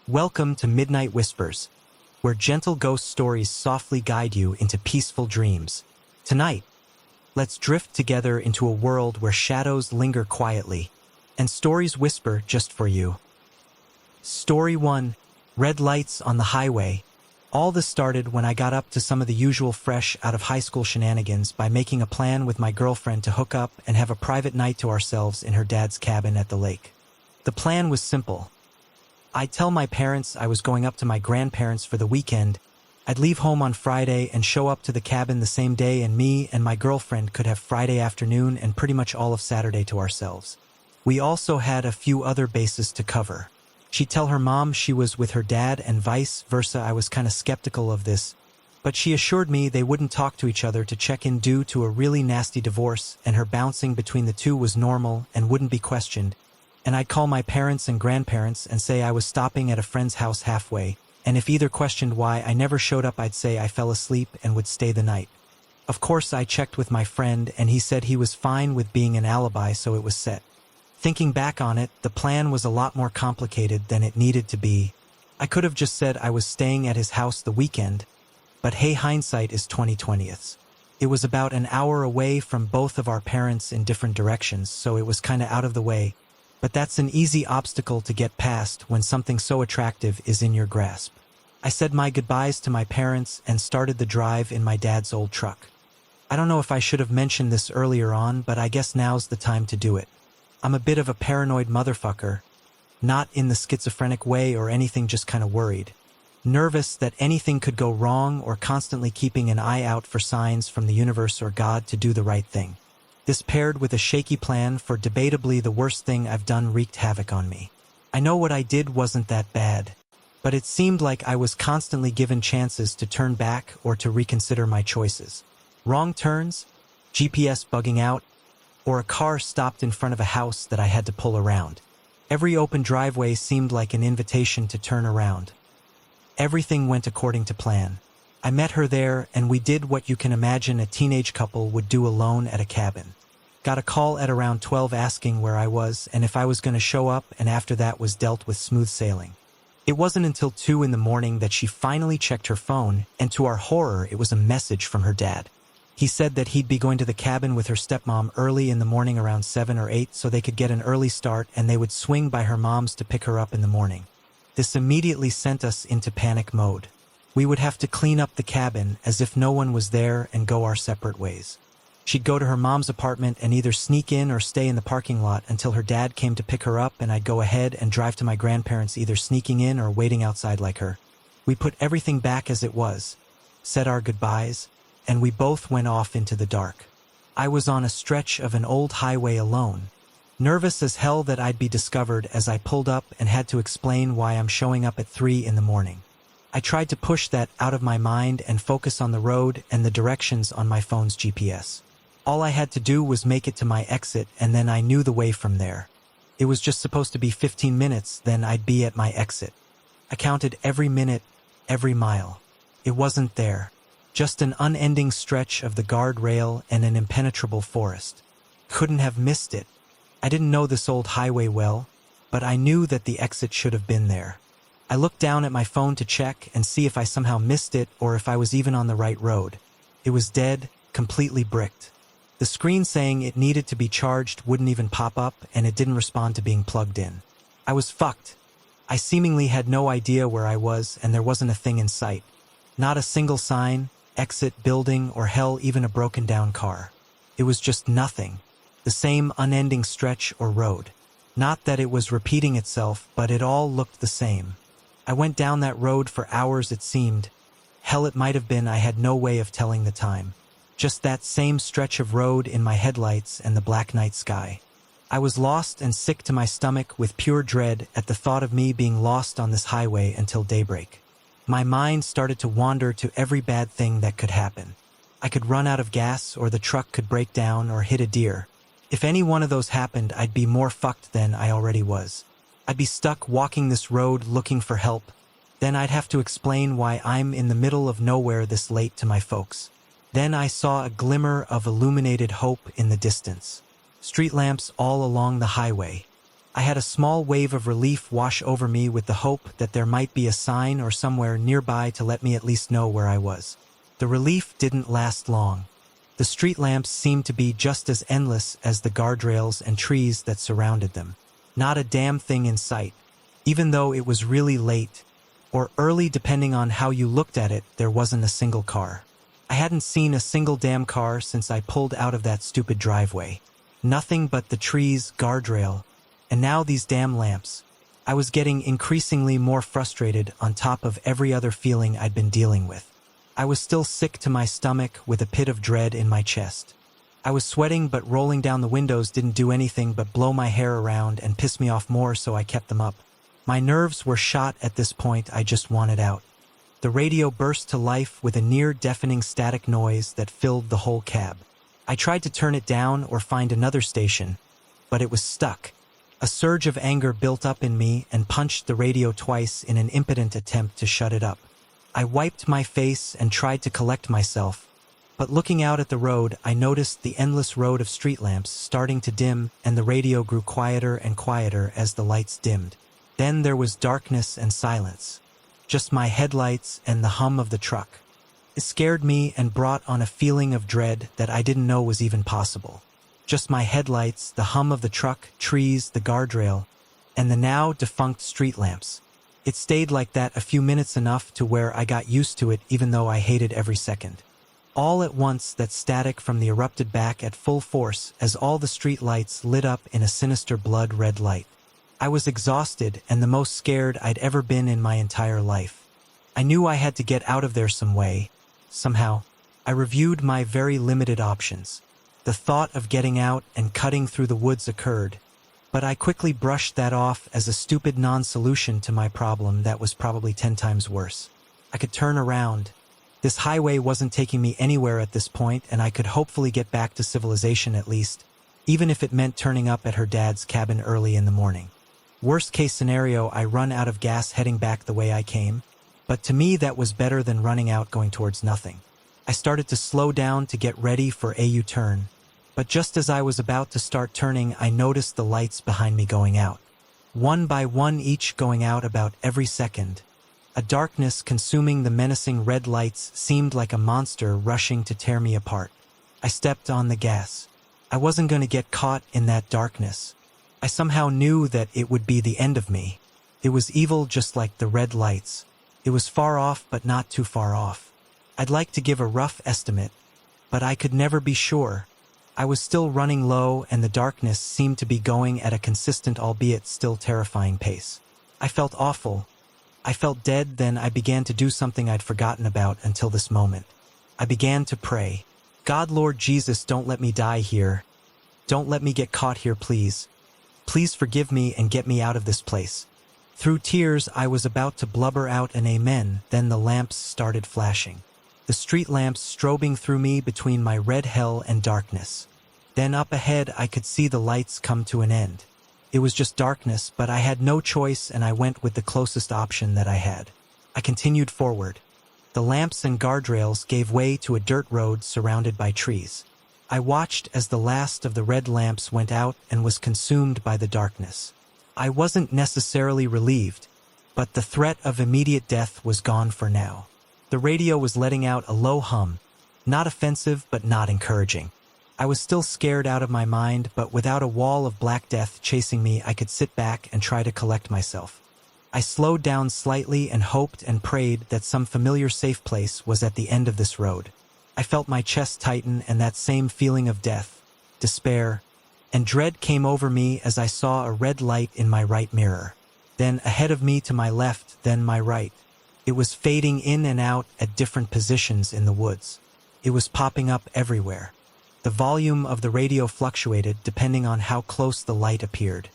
Welcome to Midnight Whispers, where gentle ghost stories softly guide you into peaceful dreams. Tonight, let's drift together into a world where shadows linger quietly and stories whisper just for you. Story 1. Red Lights on the Highway. All this started when I got up to some of the usual fresh out of high school shenanigans by making a plan with my girlfriend to hook up and have a private night to ourselves in her dad's cabin at the lake. The plan was simple. I'd tell my parents I was going up to my grandparents for the weekend. I'd leave home on Friday and show up to the cabin the same day, and me and my girlfriend could have Friday afternoon and pretty much all of Saturday to ourselves. We also had a few other bases to cover. She'd tell her mom she was with her dad and vice versa. I was kind of skeptical of this, but she assured me they wouldn't talk to each other to check in due to a really nasty divorce, and her bouncing between the two was normal and wouldn't be questioned. And I'd call my parents and grandparents and say I was stopping at a friend's house halfway, and if either questioned why I never showed up, I'd say I fell asleep and would stay the night. Of course, I checked with my friend, and he said he was fine with being an alibi, so it was set. Thinking back on it, the plan was a lot more complicated than it needed to be. I could have just said I was staying at his house the weekend, but hey, hindsight is 20/20. It was about an hour away from both of our parents in different directions, so it was kinda out of the way. But that's an easy obstacle to get past when something so attractive is in your grasp. I said my goodbyes to my parents and started the drive in my dad's old truck. I don't know if I should have mentioned this earlier on, but I guess now's the time to do it. I'm a bit of a paranoid motherfucker, not in the schizophrenic way or anything, just kind of worried. Nervous that anything could go wrong, or constantly keeping an eye out for signs from the universe or God to do the right thing. This paired with a shaky plan for debatably the worst thing I've done wreaked havoc on me. I know what I did wasn't that bad, but it seemed like I was constantly given chances to turn back or to reconsider my choices. Wrong turns, GPS bugging out, or a car stopped in front of a house that I had to pull around. Every open driveway seemed like an invitation to turn around. Everything went according to plan. I met her there, and we did what you can imagine a teenage couple would do alone at a cabin. Got a call at around 12 asking where I was and if I was going to show up, and after that was dealt with smooth sailing. It wasn't until 2 in the morning that she finally checked her phone, and to our horror, it was a message from her dad. He said that he'd be going to the cabin with her stepmom early in the morning around 7 or 8 so they could get an early start, and they would swing by her mom's to pick her up in the morning. This immediately sent us into panic mode. We would have to clean up the cabin as if no one was there and go our separate ways. She'd go to her mom's apartment and either sneak in or stay in the parking lot until her dad came to pick her up, and I'd go ahead and drive to my grandparents, either sneaking in or waiting outside like her. We put everything back as it was, said our goodbyes, and we both went off into the dark. I was on a stretch of an old highway alone, nervous as hell that I'd be discovered as I pulled up and had to explain why I'm showing up at 3 in the morning. I tried to push that out of my mind and focus on the road and the directions on my phone's GPS. All I had to do was make it to my exit, and then I knew the way from there. It was just supposed to be 15 minutes, then I'd be at my exit. I counted every minute, every mile. It wasn't there. Just an unending stretch of the guardrail and an impenetrable forest. Couldn't have missed it. I didn't know this old highway well, but I knew that the exit should have been there. I looked down at my phone to check and see if I somehow missed it or if I was even on the right road. It was dead, completely bricked. The screen saying it needed to be charged wouldn't even pop up, and it didn't respond to being plugged in. I was fucked. I seemingly had no idea where I was, and there wasn't a thing in sight. Not a single sign, exit, building, or hell, even a broken down car. It was just nothing. The same unending stretch or road. Not that it was repeating itself, but it all looked the same. I went down that road for hours, it seemed. Hell, it might have been. I had no way of telling the time. Just that same stretch of road in my headlights and the black night sky. I was lost and sick to my stomach with pure dread at the thought of me being lost on this highway until daybreak. My mind started to wander to every bad thing that could happen. I could run out of gas, or the truck could break down or hit a deer. If any one of those happened, I'd be more fucked than I already was. I'd be stuck walking this road looking for help. Then I'd have to explain why I'm in the middle of nowhere this late to my folks. Then I saw a glimmer of illuminated hope in the distance. Street lamps all along the highway. I had a small wave of relief wash over me with the hope that there might be a sign or somewhere nearby to let me at least know where I was. The relief didn't last long. The street lamps seemed to be just as endless as the guardrails and trees that surrounded them. Not a damn thing in sight. Even though it was really late, or early depending on how you looked at it, there wasn't a single car. I hadn't seen a single damn car since I pulled out of that stupid driveway. Nothing but the trees, guardrail, and now these damn lamps. I was getting increasingly more frustrated on top of every other feeling I'd been dealing with. I was still sick to my stomach with a pit of dread in my chest. I was sweating, but rolling down the windows didn't do anything but blow my hair around and piss me off more, so I kept them up. My nerves were shot at this point. I just wanted out. The radio burst to life with a near-deafening static noise that filled the whole cab. I tried to turn it down or find another station, but it was stuck. A surge of anger built up in me and punched the radio twice in an impotent attempt to shut it up. I wiped my face and tried to collect myself, but looking out at the road, I noticed the endless road of street lamps starting to dim, and the radio grew quieter and quieter as the lights dimmed. Then there was darkness and silence. Just my headlights and the hum of the truck. It scared me and brought on a feeling of dread that I didn't know was even possible. Just my headlights, the hum of the truck, trees, the guardrail, and the now defunct street lamps. It stayed like that a few minutes, enough to where I got used to it, even though I hated every second. All at once, that static from the erupted back at full force as all the street lights lit up in a sinister blood-red light. I was exhausted and the most scared I'd ever been in my entire life. I knew I had to get out of there some way, somehow. I reviewed my very limited options. The thought of getting out and cutting through the woods occurred, but I quickly brushed that off as a stupid non-solution to my problem that was probably 10 times worse. I could turn around. This highway wasn't taking me anywhere at this point, and I could hopefully get back to civilization at least, even if it meant turning up at her dad's cabin early in the morning. Worst case scenario, I run out of gas heading back the way I came, but to me that was better than running out going towards nothing. I started to slow down to get ready for a U-turn. But just as I was about to start turning, I noticed the lights behind me going out. One by one, each going out about every second. A darkness consuming the menacing red lights seemed like a monster rushing to tear me apart. I stepped on the gas. I wasn't going to get caught in that darkness. I somehow knew that it would be the end of me. It was evil, just like the red lights. It was far off, but not too far off. I'd like to give a rough estimate, but I could never be sure. I was still running low, and the darkness seemed to be going at a consistent, albeit still terrifying pace. I felt awful. I felt dead. Then I began to do something I'd forgotten about until this moment. I began to pray. God, Lord Jesus, don't let me die here. Don't let me get caught here, please. Please forgive me and get me out of this place. Through tears, I was about to blubber out an amen, then the lamps started flashing. The street lamps strobing through me between my red hell and darkness. Then up ahead, I could see the lights come to an end. It was just darkness, but I had no choice, and I went with the closest option that I had. I continued forward. The lamps and guardrails gave way to a dirt road surrounded by trees. I watched as the last of the red lamps went out and was consumed by the darkness. I wasn't necessarily relieved, but the threat of immediate death was gone for now. The radio was letting out a low hum, not offensive but not encouraging. I was still scared out of my mind, but without a wall of black death chasing me, I could sit back and try to collect myself. I slowed down slightly and hoped and prayed that some familiar safe place was at the end of this road. I felt my chest tighten, and that same feeling of death, despair, and dread came over me as I saw a red light in my right mirror. Then ahead of me to my left, then my right. It was fading in and out at different positions in the woods. It was popping up everywhere. The volume of the radio fluctuated depending on how close the light appeared.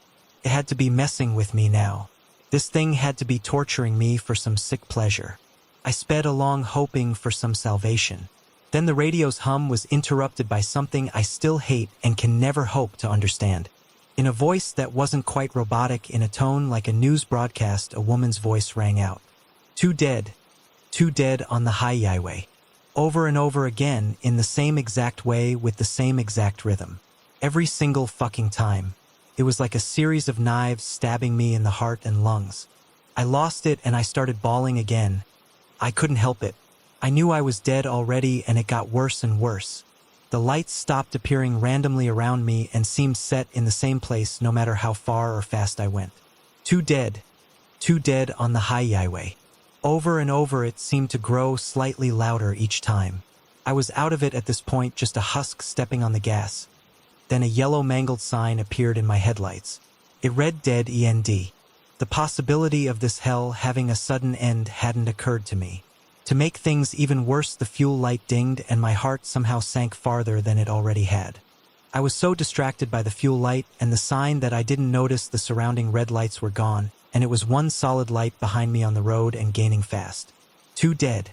It had to be messing with me now. This thing had to be torturing me for some sick pleasure. I sped along hoping for some salvation. Then the radio's hum was interrupted by something I still hate and can never hope to understand. In a voice that wasn't quite robotic, in a tone like a news broadcast, a woman's voice rang out. Two dead on the highway. Over and over again, in the same exact way with the same exact rhythm. Every single fucking time. It was like a series of knives stabbing me in the heart and lungs. I lost it and I started bawling again. I couldn't help it. I knew I was dead already, and it got worse and worse. The lights stopped appearing randomly around me and seemed set in the same place no matter how far or fast I went. Too dead on the highway. Over and over it seemed to grow slightly louder each time. I was out of it at this point, just a husk stepping on the gas. Then a yellow mangled sign appeared in my headlights. It read Dead END. The possibility of this hell having a sudden end hadn't occurred to me. To make things even worse, the fuel light dinged and my heart somehow sank farther than it already had. I was so distracted by the fuel light and the sign that I didn't notice the surrounding red lights were gone, and it was one solid light behind me on the road and gaining fast. Too dead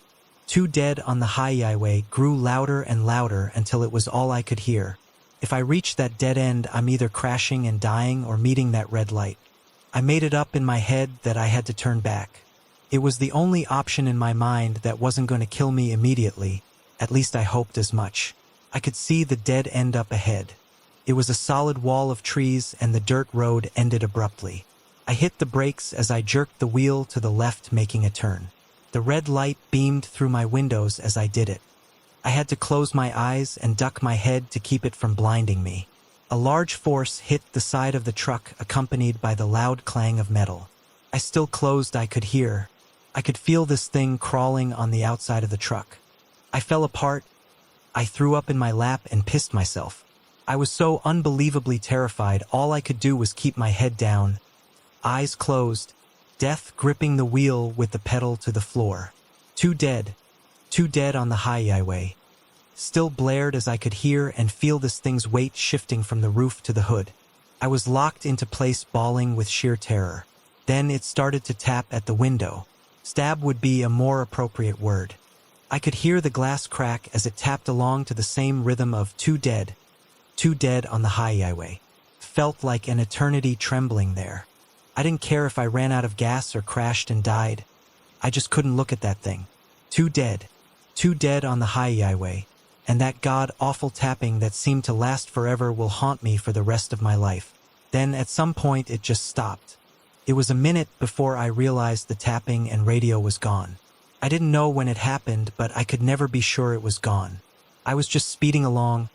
on the highway grew louder and louder until it was all I could hear. If I reach that dead end, I'm either crashing and dying or meeting that red light. I made it up in my head that I had to turn back. It was the only option in my mind that wasn't going to kill me immediately. At least I hoped as much. I could see the dead end up ahead. It was a solid wall of trees and the dirt road ended abruptly. I hit the brakes as I jerked the wheel to the left, making a turn. The red light beamed through my windows as I did it. I had to close my eyes and duck my head to keep it from blinding me. A large force hit the side of the truck, accompanied by the loud clang of metal. I still closed. I could hear. I could feel this thing crawling on the outside of the truck. I fell apart. I threw up in my lap and pissed myself. I was so unbelievably terrified, all I could do was keep my head down, eyes closed, death gripping the wheel with the pedal to the floor. Too dead on the highway. Still blared as I could hear and feel this thing's weight shifting from the roof to the hood. I was locked into place, bawling with sheer terror. Then it started to tap at the window. Stab would be a more appropriate word. I could hear the glass crack as it tapped along to the same rhythm of too dead on the highway. Felt like an eternity trembling there. I didn't care if I ran out of gas or crashed and died. I just couldn't look at that thing. Too dead on the highway. And that god-awful tapping that seemed to last forever will haunt me for the rest of my life. Then at some point it just stopped. It was a minute before I realized the tapping and radio was gone. I didn't know when it happened, but I could never be sure it was gone. I was just speeding along,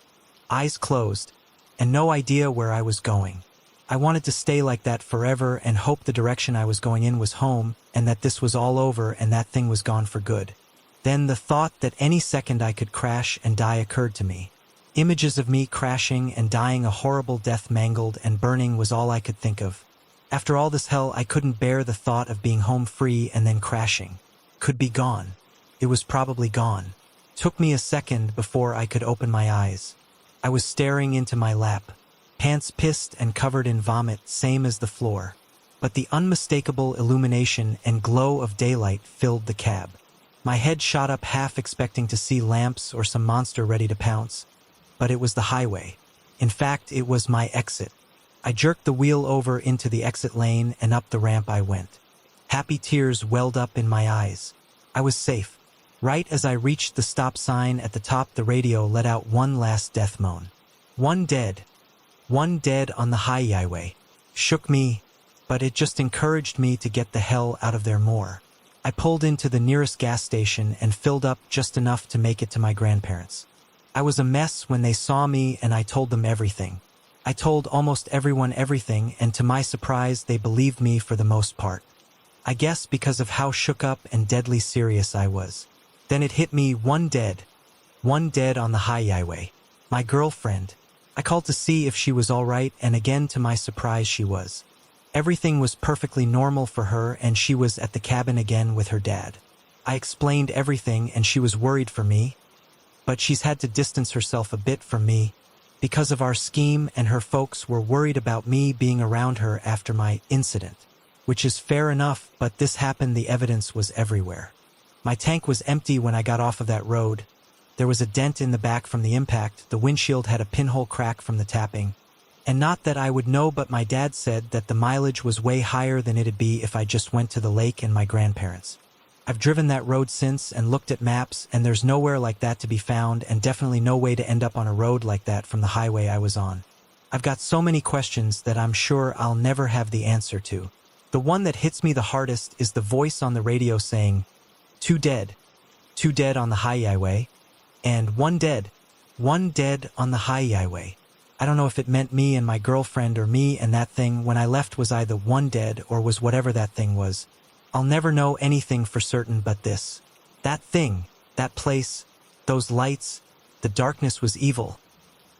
eyes closed, and no idea where I was going. I wanted to stay like that forever and hope the direction I was going in was home, and that this was all over and that thing was gone for good. Then the thought that any second I could crash and die occurred to me. Images of me crashing and dying a horrible death, mangled and burning, was all I could think of. After all this hell, I couldn't bear the thought of being home free and then crashing. Could be gone. It was probably gone. Took me a second before I could open my eyes. I was staring into my lap, pants pissed and covered in vomit, same as the floor. But the unmistakable illumination and glow of daylight filled the cab. My head shot up, half expecting to see lamps or some monster ready to pounce. But it was the highway. In fact, it was my exit. I jerked the wheel over into the exit lane and up the ramp I went. Happy tears welled up in my eyes. I was safe. Right as I reached the stop sign at the top, the radio let out one last death moan. One dead on the highway. Shook me, but it just encouraged me to get the hell out of there more. I pulled into the nearest gas station and filled up just enough to make it to my grandparents. I was a mess when they saw me, and I told them everything. I told almost everyone everything, and to my surprise, they believed me for the most part. I guess because of how shook up and deadly serious I was. Then it hit me, one dead on the highway. My girlfriend. I called to see if she was all right, and again to my surprise she was. Everything was perfectly normal for her, and she was at the cabin again with her dad. I explained everything, and she was worried for me. But she's had to distance herself a bit from me because of our scheme, and her folks were worried about me being around her after my incident. Which is fair enough, but this happened, the evidence was everywhere. My tank was empty when I got off of that road. There was a dent in the back from the impact, the windshield had a pinhole crack from the tapping. And not that I would know, but my dad said that the mileage was way higher than it'd be if I just went to the lake and my grandparents. I've driven that road since and looked at maps, and there's nowhere like that to be found, and definitely no way to end up on a road like that from the highway I was on. I've got so many questions that I'm sure I'll never have the answer to. The one that hits me the hardest is the voice on the radio saying, two dead on the highway, and one dead on the highway. I don't know if it meant me and my girlfriend or me and that thing when I left was either one dead or was whatever that thing was. I'll never know anything for certain but this. That thing, that place, those lights, the darkness was evil.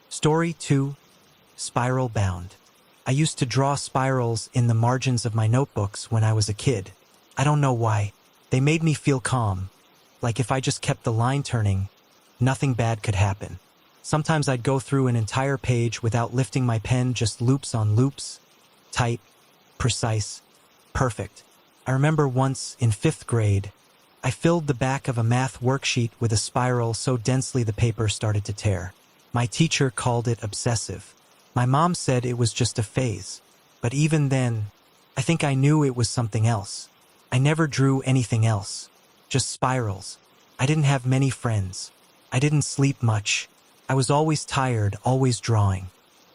Story 2, Spiral Bound. I used to draw spirals in the margins of my notebooks when I was a kid. I don't know why. They made me feel calm. Like if I just kept the line turning, nothing bad could happen. Sometimes I'd go through an entire page without lifting my pen, just loops on loops. Tight, precise, perfect. I remember once in 5th grade, I filled the back of a math worksheet with a spiral so densely the paper started to tear. My teacher called it obsessive. My mom said it was just a phase. But even then, I think I knew it was something else. I never drew anything else. Just spirals. I didn't have many friends. I didn't sleep much. I was always tired, always drawing.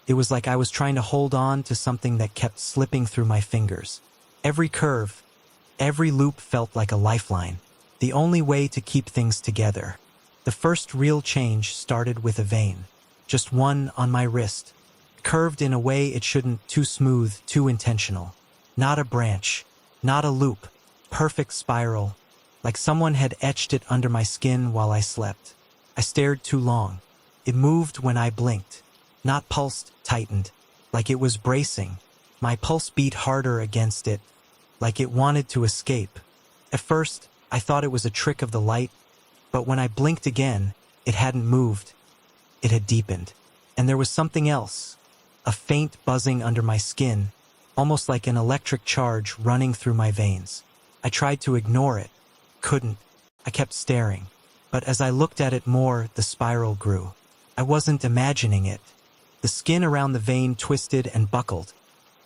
It was like I was trying to hold on to something that kept slipping through my fingers. Every curve, every loop felt like a lifeline. The only way to keep things together. The first real change started with a vein. Just one on my wrist. Curved in a way it shouldn't, too smooth, too intentional. Not a branch, not a loop. Perfect spiral. Like someone had etched it under my skin while I slept. I stared too long. It moved when I blinked. Not pulsed, tightened. Like it was bracing. My pulse beat harder against it. Like it wanted to escape. At first, I thought it was a trick of the light. But when I blinked again, it hadn't moved. It had deepened. And there was something else. A faint buzzing under my skin. Almost like an electric charge running through my veins. I tried to ignore it. Couldn't. I kept staring. But as I looked at it more, the spiral grew. I wasn't imagining it. The skin around the vein twisted and buckled,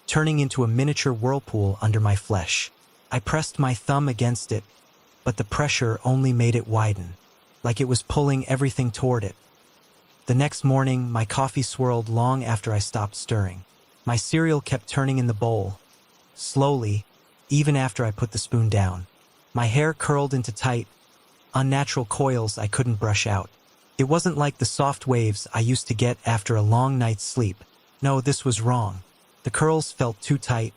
turning into a miniature whirlpool under my flesh. I pressed my thumb against it, but the pressure only made it widen, like it was pulling everything toward it. The next morning, my coffee swirled long after I stopped stirring. My cereal kept turning in the bowl, slowly, even after I put the spoon down. My hair curled into tight, unnatural coils I couldn't brush out. It wasn't like the soft waves I used to get after a long night's sleep. No, this was wrong. The curls felt too tight,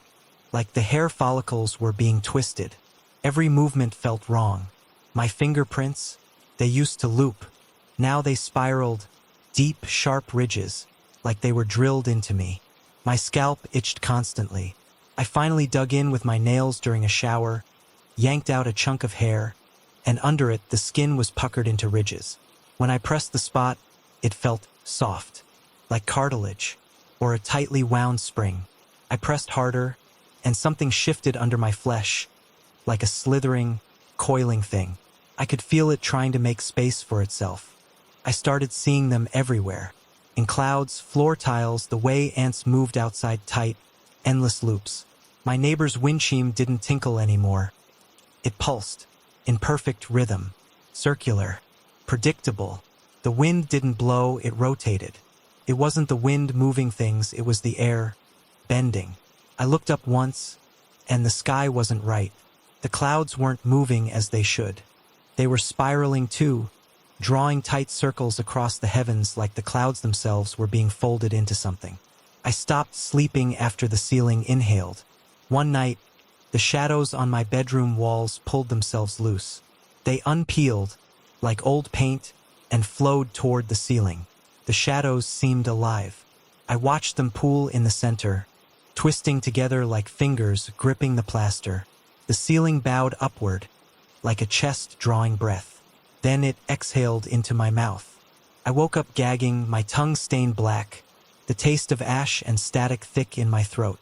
like the hair follicles were being twisted. Every movement felt wrong. My fingerprints, they used to loop. Now they spiraled, deep, sharp ridges, like they were drilled into me. My scalp itched constantly. I finally dug in with my nails during a shower, yanked out a chunk of hair, and under it the skin was puckered into ridges. When I pressed the spot, it felt soft, like cartilage, or a tightly wound spring. I pressed harder, and something shifted under my flesh, like a slithering, coiling thing. I could feel it trying to make space for itself. I started seeing them everywhere. In clouds, floor tiles, the way ants moved outside tight, endless loops. My neighbor's windshield didn't tinkle anymore. It pulsed, in perfect rhythm, circular, predictable. The wind didn't blow, it rotated. It wasn't the wind moving things, it was the air, bending. I looked up once, and the sky wasn't right. The clouds weren't moving as they should. They were spiraling too, drawing tight circles across the heavens like the clouds themselves were being folded into something. I stopped sleeping after the ceiling inhaled. One night, the shadows on my bedroom walls pulled themselves loose. They unpeeled, like old paint, and flowed toward the ceiling. The shadows seemed alive. I watched them pool in the center, twisting together like fingers gripping the plaster. The ceiling bowed upward, like a chest drawing breath. Then it exhaled into my mouth. I woke up gagging, my tongue stained black, the taste of ash and static thick in my throat.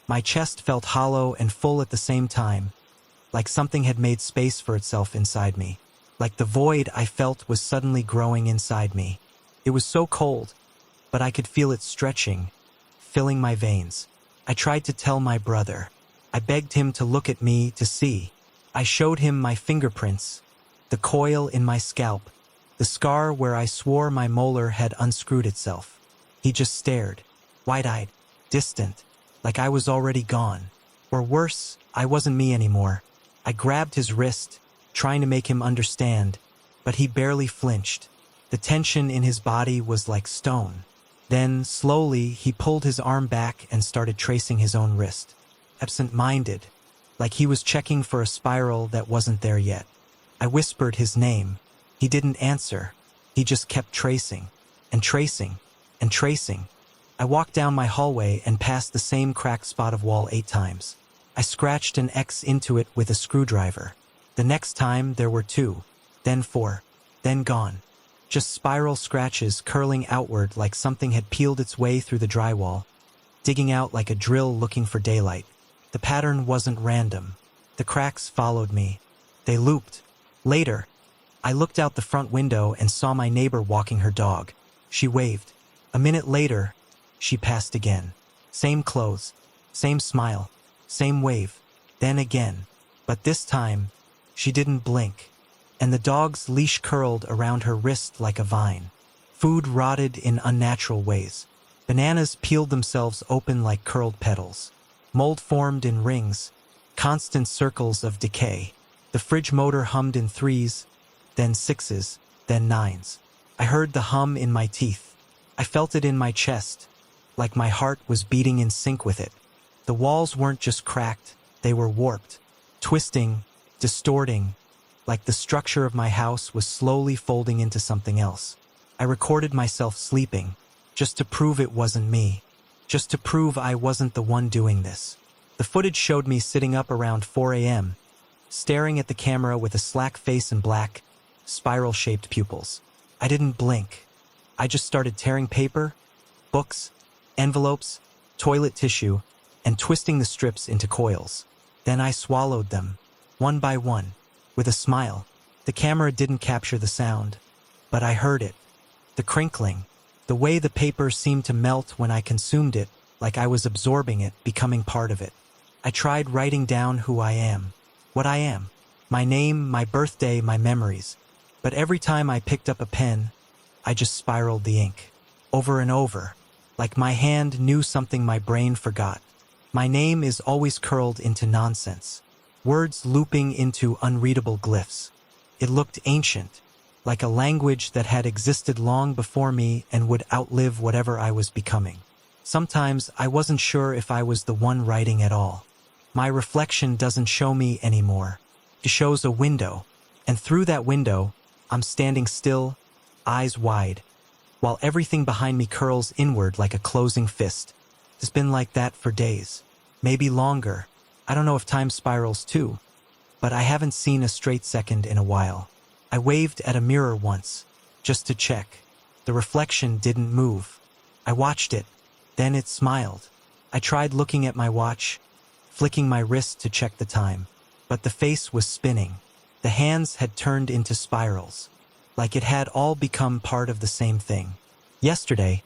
My chest felt hollow and full at the same time, like something had made space for itself inside me. Like the void I felt was suddenly growing inside me. It was so cold, but I could feel it stretching, filling my veins. I tried to tell my brother. I begged him to look at me to see. I showed him my fingerprints, the coil in my scalp, the scar where I swore my molar had unscrewed itself. He just stared. wide-eyed, distant, like I was already gone. Or worse, I wasn't me anymore. I grabbed his wrist, trying to make him understand, but he barely flinched. The tension in his body was like stone. Then, slowly, he pulled his arm back and started tracing his own wrist. Absent-minded, like he was checking for a spiral that wasn't there yet. I whispered his name. He didn't answer. He just kept tracing, and tracing, and tracing. I walked down my hallway and passed the same cracked spot of wall 8 times. I scratched an X into it with a screwdriver. The next time there were 2, then 4, then gone. Just spiral scratches curling outward like something had peeled its way through the drywall, digging out like a drill looking for daylight. The pattern wasn't random. The cracks followed me. They looped. Later, I looked out the front window and saw my neighbor walking her dog. She waved. A minute later, she passed again. Same clothes, same smile, same wave, then again. But this time, she didn't blink, and the dog's leash curled around her wrist like a vine. Food rotted in unnatural ways. Bananas peeled themselves open like curled petals. Mold formed in rings, constant circles of decay. The fridge motor hummed in 3s, then 6s, then 9s. I heard the hum in my teeth. I felt it in my chest, like my heart was beating in sync with it. The walls weren't just cracked, they were warped, twisting, distorting, like the structure of my house was slowly folding into something else. I recorded myself sleeping, just to prove it wasn't me, just to prove I wasn't the one doing this. The footage showed me sitting up around 4 a.m., staring at the camera with a slack face and black, spiral-shaped pupils. I didn't blink. I just started tearing paper, books, envelopes, toilet tissue, and twisting the strips into coils. Then I swallowed them, one by one, with a smile. The camera didn't capture the sound, but I heard it. The crinkling, the way the paper seemed to melt when I consumed it, like I was absorbing it, becoming part of it. I tried writing down who I am, what I am, my name, my birthday, my memories. But every time I picked up a pen, I just spiraled the ink, over and over, like my hand knew something my brain forgot. My name is always curled into nonsense, words looping into unreadable glyphs. It looked ancient, like a language that had existed long before me and would outlive whatever I was becoming. Sometimes I wasn't sure if I was the one writing at all. My reflection doesn't show me anymore. It shows a window, and through that window, I'm standing still, eyes wide, while everything behind me curls inward like a closing fist. It's been like that for days, maybe longer. I don't know if time spirals too, but I haven't seen a straight second in a while. I waved at a mirror once, just to check. The reflection didn't move. I watched it, then it smiled. I tried looking at my watch, flicking my wrist to check the time, but the face was spinning. The hands had turned into spirals, like it had all become part of the same thing. Yesterday,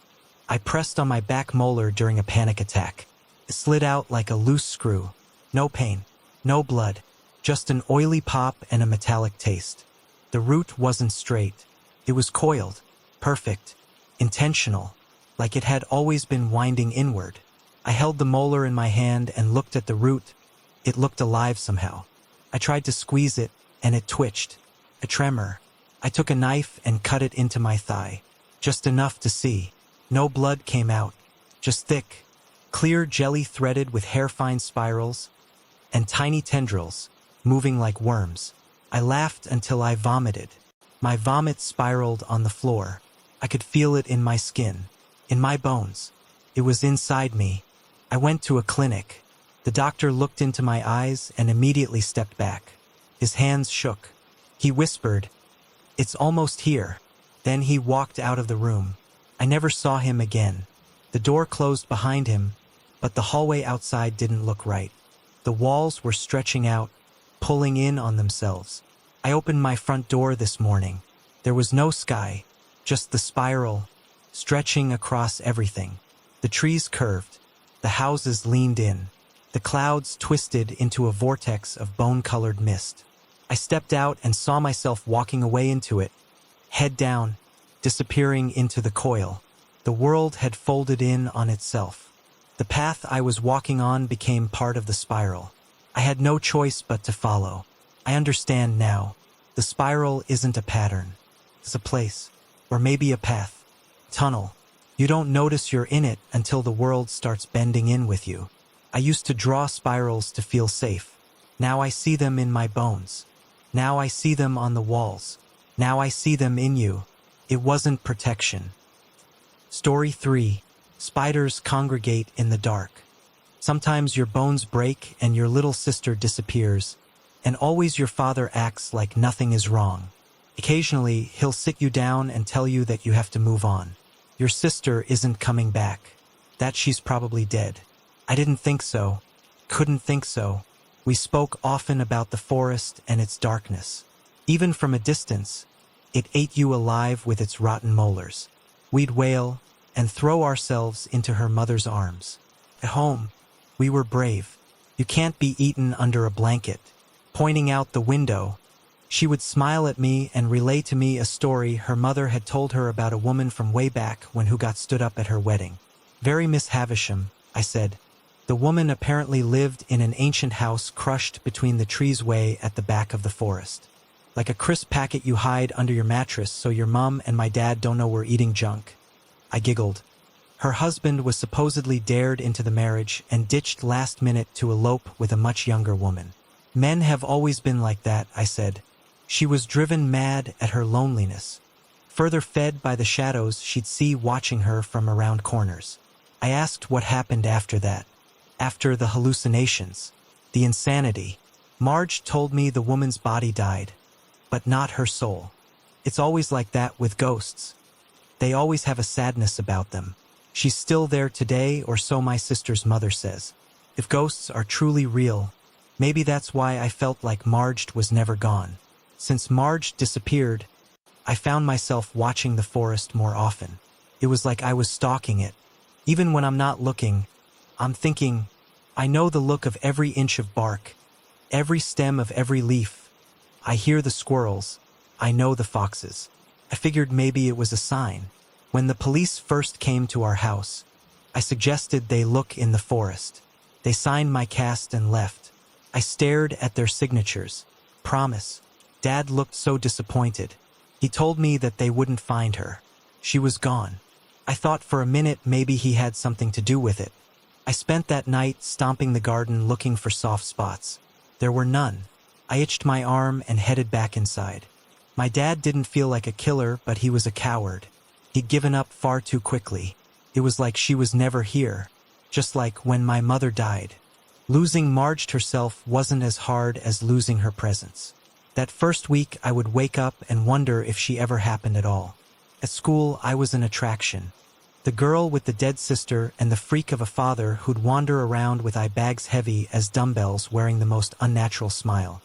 I pressed on my back molar during a panic attack. It slid out like a loose screw. No pain, no blood, just an oily pop and a metallic taste. The root wasn't straight. It was coiled, perfect, intentional, like it had always been winding inward. I held the molar in my hand and looked at the root. It looked alive somehow. I tried to squeeze it, and it twitched. A tremor. I took a knife and cut it into my thigh. Just enough to see. No blood came out. Just thick, clear jelly threaded with hair-fine spirals and tiny tendrils, moving like worms. I laughed until I vomited. My vomit spiraled on the floor. I could feel it in my skin, in my bones. It was inside me. I went to a clinic. The doctor looked into my eyes and immediately stepped back. His hands shook. He whispered, "It's almost here." Then he walked out of the room. I never saw him again. The door closed behind him, but the hallway outside didn't look right. The walls were stretching out, pulling in on themselves. I opened my front door this morning. There was no sky, just the spiral, stretching across everything. The trees curved. The houses leaned in. The clouds twisted into a vortex of bone-colored mist. I stepped out and saw myself walking away into it, head down, disappearing into the coil. The world had folded in on itself. The path I was walking on became part of the spiral. I had no choice but to follow. I understand now. The spiral isn't a pattern. It's a place. Or maybe a path. Tunnel. You don't notice you're in it until the world starts bending in with you. I used to draw spirals to feel safe. Now I see them in my bones. Now I see them on the walls. Now I see them in you. It wasn't protection. Story 3. Spiders congregate in the dark. Sometimes your bones break and your little sister disappears, and always your father acts like nothing is wrong. Occasionally, he'll sit you down and tell you that you have to move on. Your sister isn't coming back. That she's probably dead. I didn't think so. Couldn't think so. We spoke often about the forest and its darkness. Even from a distance, it ate you alive with its rotten molars. We'd wail and throw ourselves into her mother's arms. At home, we were brave. You can't be eaten under a blanket. Pointing out the window, she would smile at me and relay to me a story her mother had told her about a woman from way back when who got stood up at her wedding. Very Miss Havisham, I said. The woman apparently lived in an ancient house crushed between the trees way at the back of the forest. Like a crisp packet you hide under your mattress so your mom and my dad don't know we're eating junk. I giggled. Her husband was supposedly dared into the marriage and ditched last minute to elope with a much younger woman. Men have always been like that, I said. She was driven mad at her loneliness, further fed by the shadows she'd see watching her from around corners. I asked what happened after that. After the hallucinations, the insanity. Marge told me the woman's body died, but not her soul. It's always like that with ghosts. They always have a sadness about them. She's still there today, or so my sister's mother says. If ghosts are truly real, maybe that's why I felt like Marge was never gone. Since Marge disappeared, I found myself watching the forest more often. It was like I was stalking it. Even when I'm not looking, I'm thinking, I know the look of every inch of bark, every stem of every leaf. I hear the squirrels. I know the foxes. I figured maybe it was a sign. When the police first came to our house, I suggested they look in the forest. They signed my cast and left. I stared at their signatures. Promise. Dad looked so disappointed. He told me that they wouldn't find her. She was gone. I thought for a minute maybe he had something to do with it. I spent that night stomping the garden looking for soft spots. There were none. I itched my arm and headed back inside. My dad didn't feel like a killer, but he was a coward. He'd given up far too quickly. It was like she was never here, just like when my mother died. Losing Marge herself wasn't as hard as losing her presence. That first week I would wake up and wonder if she ever happened at all. At school I was an attraction. The girl with the dead sister and the freak of a father who'd wander around with eye bags heavy as dumbbells wearing the most unnatural smile.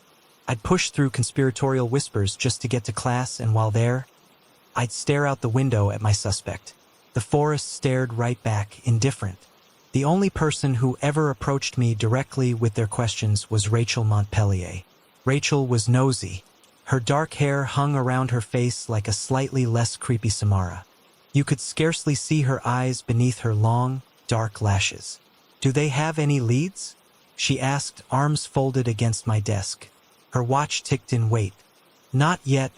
I'd push through conspiratorial whispers just to get to class, and while there, I'd stare out the window at my suspect. The forest stared right back, indifferent. The only person who ever approached me directly with their questions was Rachel Montpellier. Rachel was nosy. Her dark hair hung around her face like a slightly less creepy Samara. You could scarcely see her eyes beneath her long, dark lashes. "Do they have any leads?" she asked, arms folded against my desk. Her watch ticked in wait. "Not yet."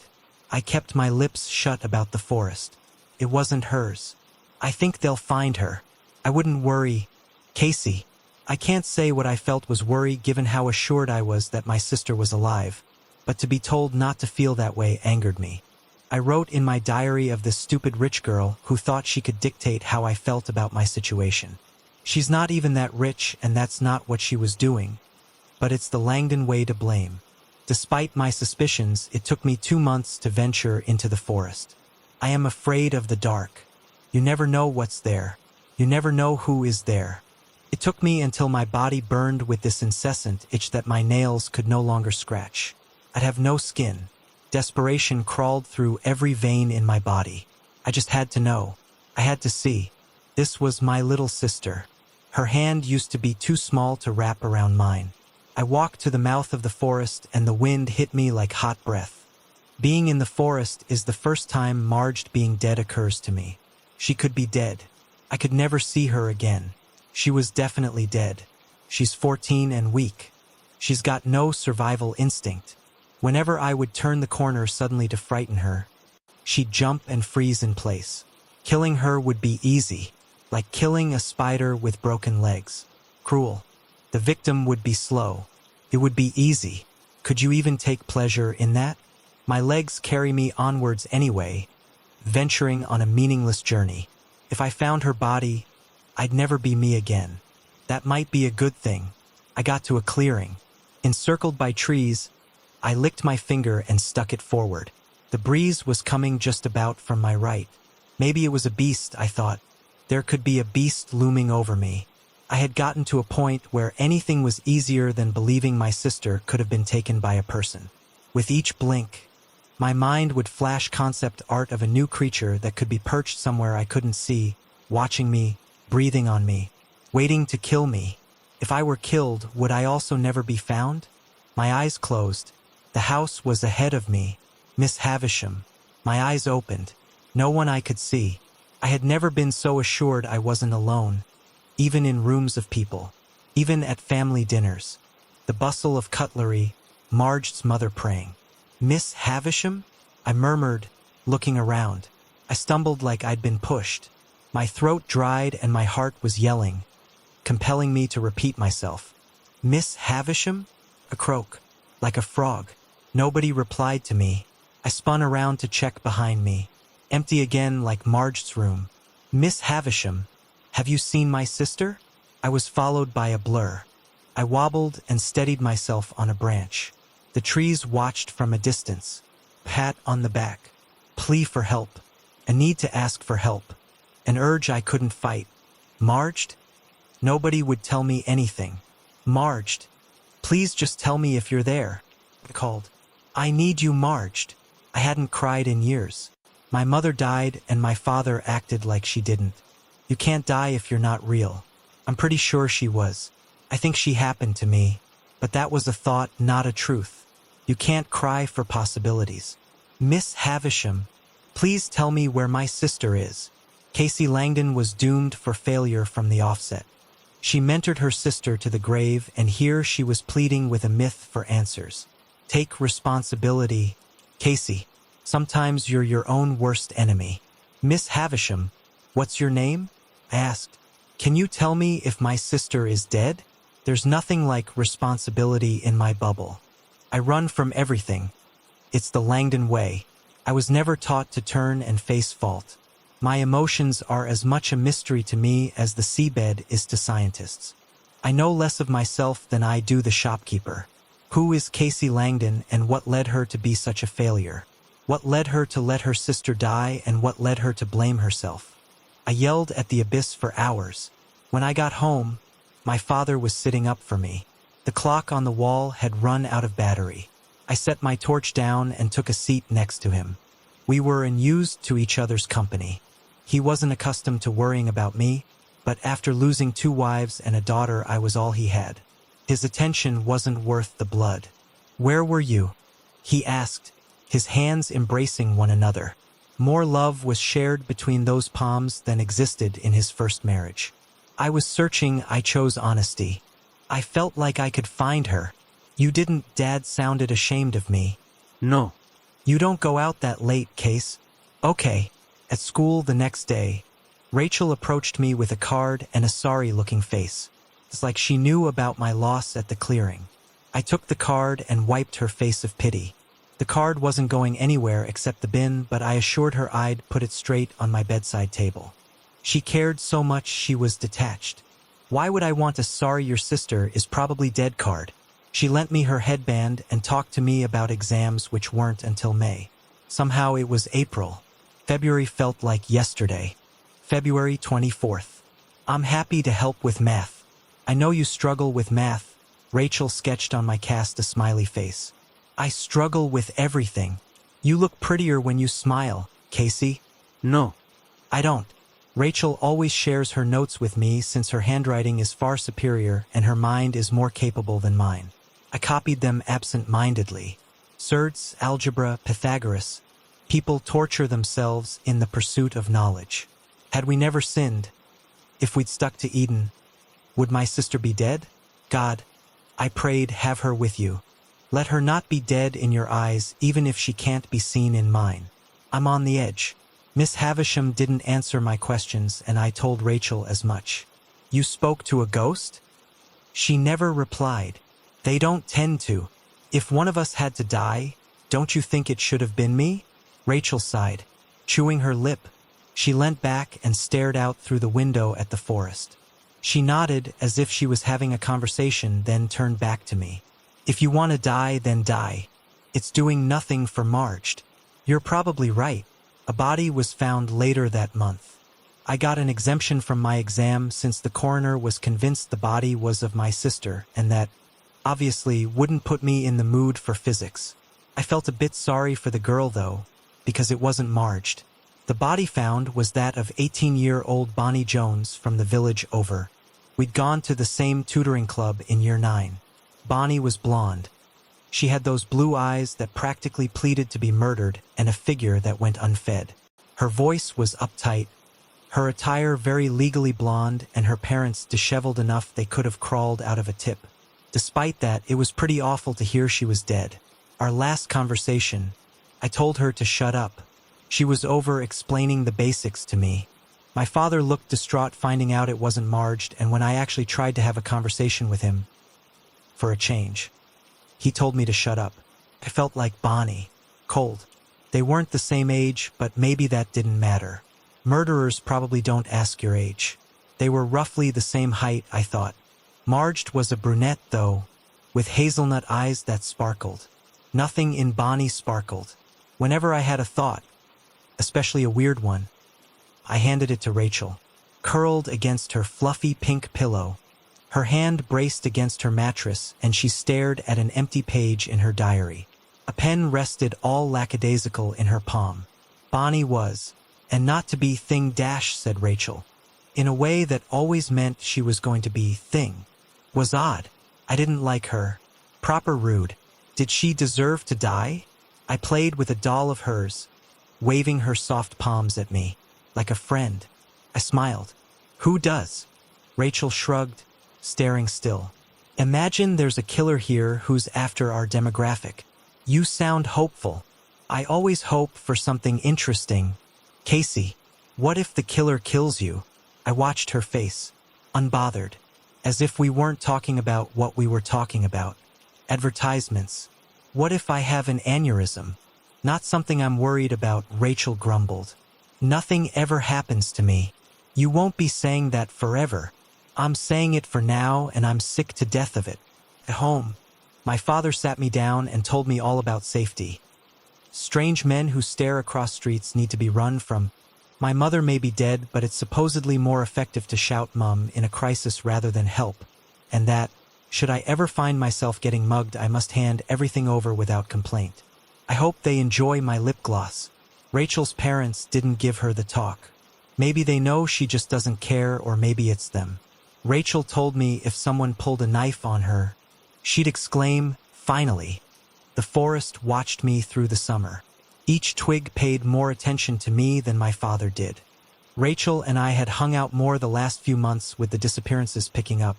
I kept my lips shut about the forest. It wasn't hers. "I think they'll find her. I wouldn't worry." Casey. I can't say what I felt was worry given how assured I was that my sister was alive, but to be told not to feel that way angered me. I wrote in my diary of this stupid rich girl who thought she could dictate how I felt about my situation. She's not even that rich, and that's not what she was doing. But it's the Langdon way to blame. Despite my suspicions, it took me 2 months to venture into the forest. I am afraid of the dark. You never know what's there. You never know who is there. It took me until my body burned with this incessant itch that my nails could no longer scratch. I'd have no skin. Desperation crawled through every vein in my body. I just had to know. I had to see. This was my little sister. Her hand used to be too small to wrap around mine. I walked to the mouth of the forest and the wind hit me like hot breath. Being in the forest is the first time Marge being dead occurs to me. She could be dead. I could never see her again. She was definitely dead. She's 14 and weak. She's got no survival instinct. Whenever I would turn the corner suddenly to frighten her, she'd jump and freeze in place. Killing her would be easy, like killing a spider with broken legs. Cruel. The victim would be slow. It would be easy. Could you even take pleasure in that? My legs carry me onwards anyway, venturing on a meaningless journey. If I found her body, I'd never be me again. That might be a good thing. I got to a clearing. Encircled by trees, I licked my finger and stuck it forward. The breeze was coming just about from my right. Maybe it was a beast, I thought. There could be a beast looming over me. I had gotten to a point where anything was easier than believing my sister could have been taken by a person. With each blink, my mind would flash concept art of a new creature that could be perched somewhere I couldn't see, watching me, breathing on me, waiting to kill me. If I were killed, would I also never be found? My eyes closed. The house was ahead of me. Miss Havisham. My eyes opened. No one I could see. I had never been so assured I wasn't alone, even in rooms of people, even at family dinners. The bustle of cutlery, Marge's mother praying. Miss Havisham? I murmured, looking around. I stumbled like I'd been pushed. My throat dried and my heart was yelling, compelling me to repeat myself. Miss Havisham? A croak, like a frog. Nobody replied to me. I spun around to check behind me. Empty again like Marge's room. Miss Havisham, have you seen my sister? I was followed by a blur. I wobbled and steadied myself on a branch. The trees watched from a distance. Pat on the back. Plea for help. A need to ask for help. An urge I couldn't fight. Marged? Nobody would tell me anything. Marged. Please just tell me if you're there. I called. I need you, Marged. I hadn't cried in years. My mother died and my father acted like she didn't. You can't die if you're not real. I'm pretty sure she was. I think she happened to me. But that was a thought, not a truth. You can't cry for possibilities. Miss Havisham, please tell me where my sister is. Casey Langdon was doomed for failure from the offset. She mentored her sister to the grave, and here she was pleading with a myth for answers. Take responsibility. Casey, sometimes you're your own worst enemy. Miss Havisham, what's your name? I asked. Can you tell me if my sister is dead? There's nothing like responsibility in my bubble. I run from everything. It's the Langdon way. I was never taught to turn and face fault. My emotions are as much a mystery to me as the seabed is to scientists. I know less of myself than I do the shopkeeper. Who is Casey Langdon and what led her to be such a failure? What led her to let her sister die and what led her to blame herself? I yelled at the abyss for hours. When I got home, my father was sitting up for me. The clock on the wall had run out of battery. I set my torch down and took a seat next to him. We were unused to each other's company. He wasn't accustomed to worrying about me, but after losing 2 wives and a daughter, I was all he had. His attention wasn't worth the blood. Where were you? He asked, his hands embracing one another. More love was shared between those palms than existed in his first marriage. I was searching. I chose honesty. I felt like I could find her. You didn't. Dad sounded ashamed of me. No. You don't go out that late, Case. Okay. At school the next day, Rachel approached me with a card and a sorry-looking face. It's like she knew about my loss at the clearing. I took the card and wiped her face of pity. The card wasn't going anywhere except the bin, but I assured her I'd put it straight on my bedside table. She cared so much she was detached. Why would I want a sorry your sister is probably dead card? She lent me her headband and talked to me about exams which weren't until May. Somehow it was April. February felt like yesterday. February 24th. I'm happy to help with math. I know you struggle with math. Rachel sketched on my cast a smiley face. I struggle with everything. You look prettier when you smile, Casey. No. I don't. Rachel always shares her notes with me since her handwriting is far superior and her mind is more capable than mine. I copied them absent-mindedly. Surds, algebra, Pythagoras. People torture themselves in the pursuit of knowledge. Had we never sinned, if we'd stuck to Eden, would my sister be dead? God, I prayed, have her with you. Let her not be dead in your eyes, even if she can't be seen in mine. I'm on the edge. Miss Havisham didn't answer my questions, and I told Rachel as much. You spoke to a ghost? She never replied. They don't tend to. If one of us had to die, don't you think it should have been me? Rachel sighed, chewing her lip. She leant back and stared out through the window at the forest. She nodded as if she was having a conversation, then turned back to me. If you want to die, then die. It's doing nothing for Marged. You're probably right. A body was found later that month. I got an exemption from my exam since the coroner was convinced the body was of my sister, and that, obviously, wouldn't put me in the mood for physics. I felt a bit sorry for the girl, though, because it wasn't Marged. The body found was that of 18-year-old Bonnie Jones from the village over. We'd gone to the same tutoring club in year 9. Bonnie was blonde. She had those blue eyes that practically pleaded to be murdered and a figure that went unfed. Her voice was uptight, her attire very legally blonde, and her parents disheveled enough they could have crawled out of a tip. Despite that, it was pretty awful to hear she was dead. Our last conversation, I told her to shut up. She was over explaining the basics to me. My father looked distraught finding out it wasn't Marged, and when I actually tried to have a conversation with him, for a change, he told me to shut up. I felt like Bonnie, cold. They weren't the same age, but maybe that didn't matter. Murderers probably don't ask your age. They were roughly the same height, I thought. Marged was a brunette, though, with hazelnut eyes that sparkled. Nothing in Bonnie sparkled. Whenever I had a thought, especially a weird one, I handed it to Rachel, curled against her fluffy pink pillow. Her hand braced against her mattress, and she stared at an empty page in her diary. A pen rested all lackadaisical in her palm. Bonnie was, and not to be thing dash, said Rachel, in a way that always meant she was going to be thing. Was odd. I didn't like her. Proper rude. Did she deserve to die? I played with a doll of hers, waving her soft palms at me, like a friend. I smiled. Who does? Rachel shrugged, staring still. Imagine there's a killer here who's after our demographic. You sound hopeful. I always hope for something interesting. Casey, what if the killer kills you? I watched her face, unbothered, as if we weren't talking about what we were talking about. Advertisements. What if I have an aneurysm? Not something I'm worried about, Rachel grumbled. Nothing ever happens to me. You won't be saying that forever. I'm saying it for now, and I'm sick to death of it. At home, my father sat me down and told me all about safety. Strange men who stare across streets need to be run from. My mother may be dead, but it's supposedly more effective to shout "Mum" in a crisis rather than help. And that, should I ever find myself getting mugged, I must hand everything over without complaint. I hope they enjoy my lip gloss. Rachel's parents didn't give her the talk. Maybe they know she just doesn't care, or maybe it's them. Rachel told me if someone pulled a knife on her, she'd exclaim, "Finally!" The forest watched me through the summer. Each twig paid more attention to me than my father did. Rachel and I had hung out more the last few months, with the disappearances picking up.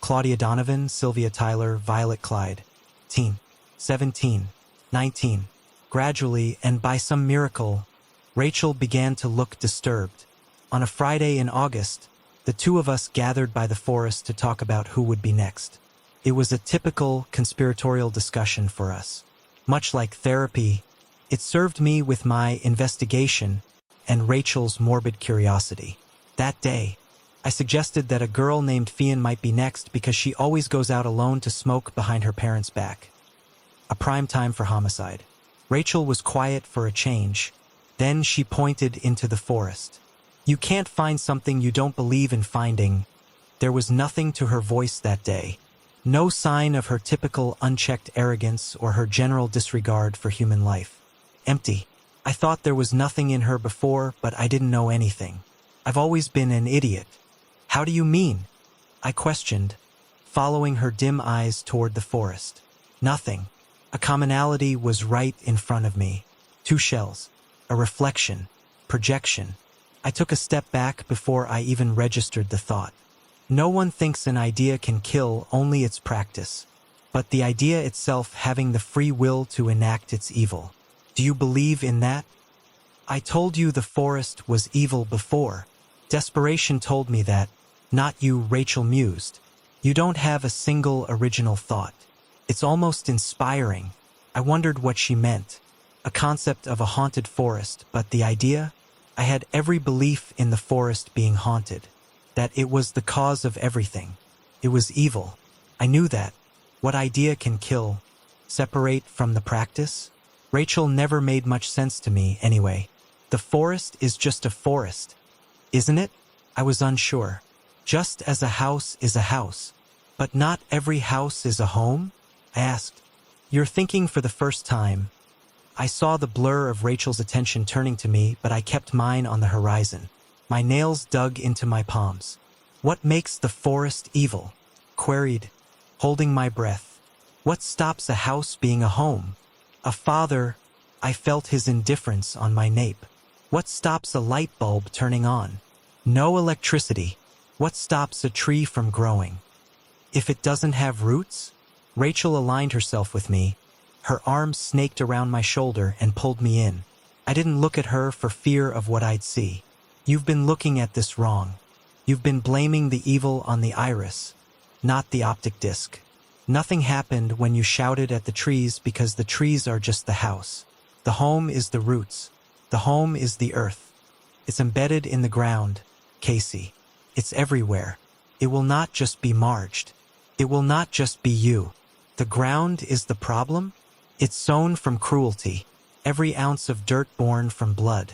Claudia Donovan, Sylvia Tyler, Violet Clyde. 17, 19. Gradually, and by some miracle, Rachel began to look disturbed. On a Friday in August, the two of us gathered by the forest to talk about who would be next. It was a typical conspiratorial discussion for us. Much like therapy, it served me with my investigation and Rachel's morbid curiosity. That day, I suggested that a girl named Fionn might be next because she always goes out alone to smoke behind her parents' back. A prime time for homicide. Rachel was quiet for a change. Then she pointed into the forest. You can't find something you don't believe in finding. There was nothing to her voice that day. No sign of her typical unchecked arrogance or her general disregard for human life. Empty. I thought there was nothing in her before, but I didn't know anything. I've always been an idiot. How do you mean? I questioned, following her dim eyes toward the forest. Nothing. A commonality was right in front of me. 2 shells. A reflection. Projection. I took a step back before I even registered the thought. No one thinks an idea can kill, only its practice. But the idea itself having the free will to enact its evil. Do you believe in that? I told you the forest was evil before. Desperation told me that, not you, Rachel mused. You don't have a single original thought. It's almost inspiring. I wondered what she meant. A concept of a haunted forest, but the idea? I had every belief in the forest being haunted. That it was the cause of everything. It was evil. I knew that. What idea can kill? Separate from the practice? Rachel never made much sense to me, anyway. The forest is just a forest, isn't it? I was unsure. Just as a house is a house. But not every house is a home? I asked. You're thinking for the first time. I saw the blur of Rachel's attention turning to me, but I kept mine on the horizon. My nails dug into my palms. What makes the forest evil? Queried, holding my breath. What stops a house being a home? A father. I felt his indifference on my nape. What stops a light bulb turning on? No electricity. What stops a tree from growing? If it doesn't have roots? Rachel aligned herself with me. Her arms snaked around my shoulder and pulled me in. I didn't look at her for fear of what I'd see. You've been looking at this wrong. You've been blaming the evil on the iris, not the optic disc. Nothing happened when you shouted at the trees because the trees are just the house. The home is the roots. The home is the earth. It's embedded in the ground, Casey. It's everywhere. It will not just be Marged. It will not just be you. The ground is the problem? It's sown from cruelty. Every ounce of dirt born from blood.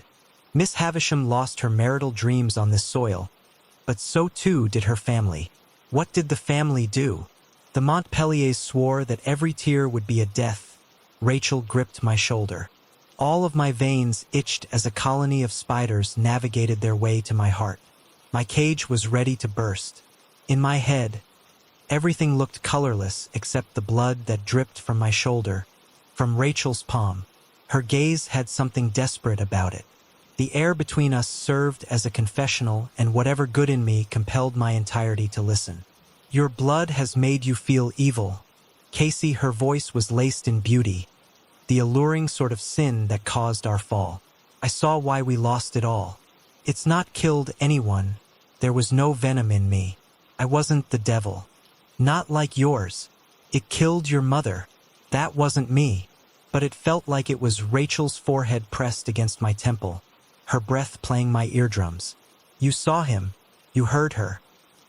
Miss Havisham lost her marital dreams on this soil, but so too did her family. What did the family do? The Montpelliers swore that every tear would be a death. Rachel gripped my shoulder. All of my veins itched as a colony of spiders navigated their way to my heart. My cage was ready to burst. In my head, everything looked colorless except the blood that dripped from my shoulder, from Rachel's palm. Her gaze had something desperate about it. The air between us served as a confessional, and whatever good in me compelled my entirety to listen. Your blood has made you feel evil. Casey, her voice was laced in beauty, the alluring sort of sin that caused our fall. I saw why we lost it all. It's not killed anyone. There was no venom in me. I wasn't the devil. Not like yours. It killed your mother. That wasn't me. But it felt like it was Rachel's forehead pressed against my temple, her breath playing my eardrums. You saw him. You heard her.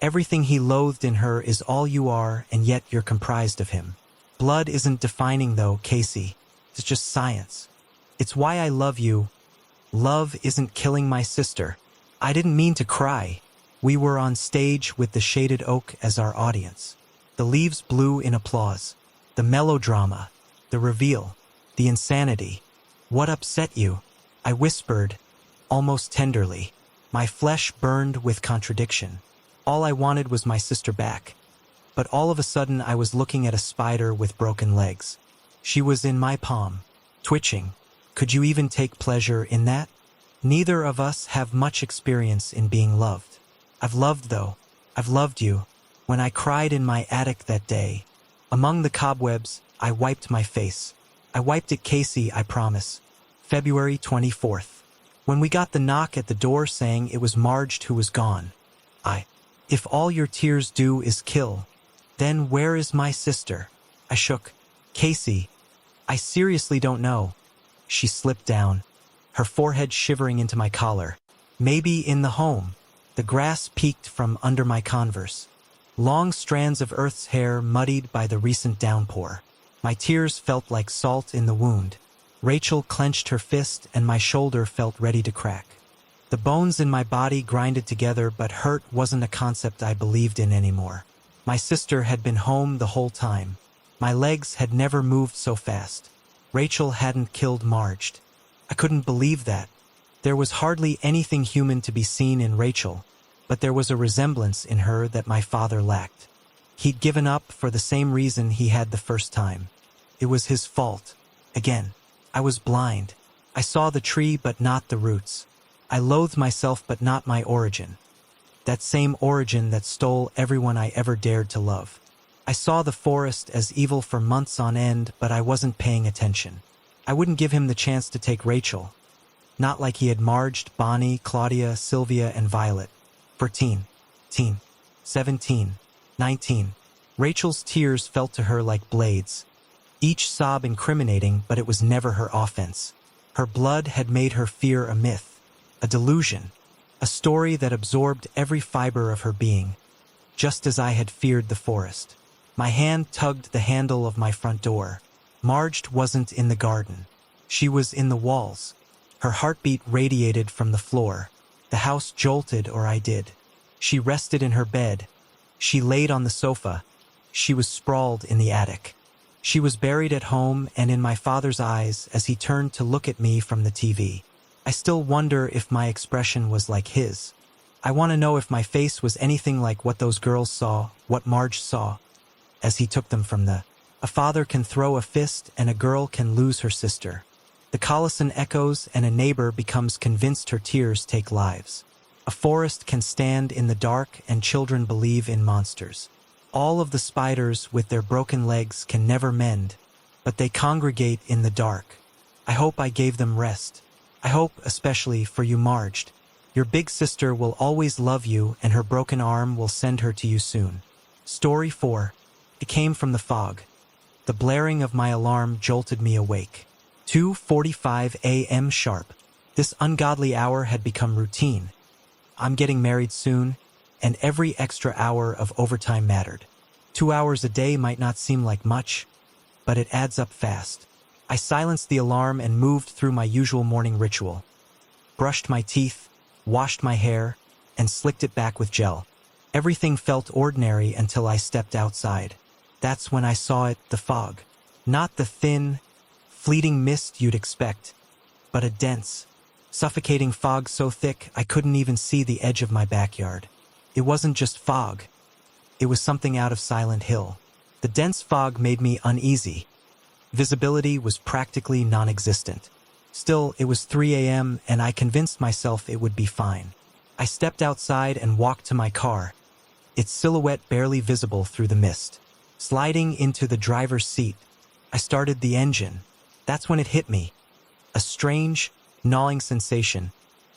Everything he loathed in her is all you are, and yet you're comprised of him. Blood isn't defining, though, Casey. It's just science. It's why I love you. Love isn't killing my sister. I didn't mean to cry. We were on stage with the shaded oak as our audience. The leaves blew in applause. The melodrama. The reveal. The insanity. What upset you? I whispered, almost tenderly. My flesh burned with contradiction. All I wanted was my sister back. But all of a sudden I was looking at a spider with broken legs. She was in my palm, twitching. Could you even take pleasure in that? Neither of us have much experience in being loved. I've loved, though. I've loved you. When I cried in my attic that day, among the cobwebs, I wiped my face. I wiped it, Casey, I promise. February 24th. When we got the knock at the door saying it was Marged who was gone. If all your tears do is kill, then where is my sister? I shook. Casey, I seriously don't know. She slipped down, her forehead shivering into my collar. Maybe in the home. The grass peeked from under my Converse. Long strands of Earth's hair muddied by the recent downpour. My tears felt like salt in the wound. Rachel clenched her fist and my shoulder felt ready to crack. The bones in my body grinded together, but hurt wasn't a concept I believed in anymore. My sister had been home the whole time. My legs had never moved so fast. Rachel hadn't killed Marged. I couldn't believe that. There was hardly anything human to be seen in Rachel, but there was a resemblance in her that my father lacked. He'd given up for the same reason he had the first time. It was his fault. Again. I was blind. I saw the tree but not the roots. I loathed myself but not my origin. That same origin that stole everyone I ever dared to love. I saw the forest as evil for months on end, but I wasn't paying attention. I wouldn't give him the chance to take Rachel. Not like he had Marged, Bonnie, Claudia, Sylvia, and Violet. 14, 17, 19. Rachel's tears felt to her like blades. Each sob incriminating, but it was never her offense. Her blood had made her fear a myth, a delusion, a story that absorbed every fiber of her being, just as I had feared the forest. My hand tugged the handle of my front door. Marge wasn't in the garden. She was in the walls. Her heartbeat radiated from the floor. The house jolted, or I did. She rested in her bed. She laid on the sofa. She was sprawled in the attic. She was buried at home and in my father's eyes as he turned to look at me from the TV. I still wonder if my expression was like his. I want to know if my face was anything like what those girls saw, what Marge saw, as he took them from the... A father can throw a fist and a girl can lose her sister. The Collison echoes and a neighbor becomes convinced her tears take lives. A forest can stand in the dark and children believe in monsters. All of the spiders with their broken legs can never mend, but they congregate in the dark. I hope I gave them rest. I hope, especially for you, Marge. Your big sister will always love you and her broken arm will send her to you soon. Story 4. It came from the fog. The blaring of my alarm jolted me awake. 2:45 a.m. sharp. This ungodly hour had become routine. I'm getting married soon, and every extra hour of overtime mattered. 2 hours a day might not seem like much, but it adds up fast. I silenced the alarm and moved through my usual morning ritual. Brushed my teeth, washed my hair, and slicked it back with gel. Everything felt ordinary until I stepped outside. That's when I saw it, the fog. Not the thin, fleeting mist you'd expect, but a dense, suffocating fog so thick I couldn't even see the edge of my backyard. It wasn't just fog. It was something out of Silent Hill. The dense fog made me uneasy. Visibility was practically non-existent. Still, it was 3 a.m. and I convinced myself it would be fine. I stepped outside and walked to my car, its silhouette barely visible through the mist. Sliding into the driver's seat, I started the engine. That's when it hit me. A strange, gnawing sensation,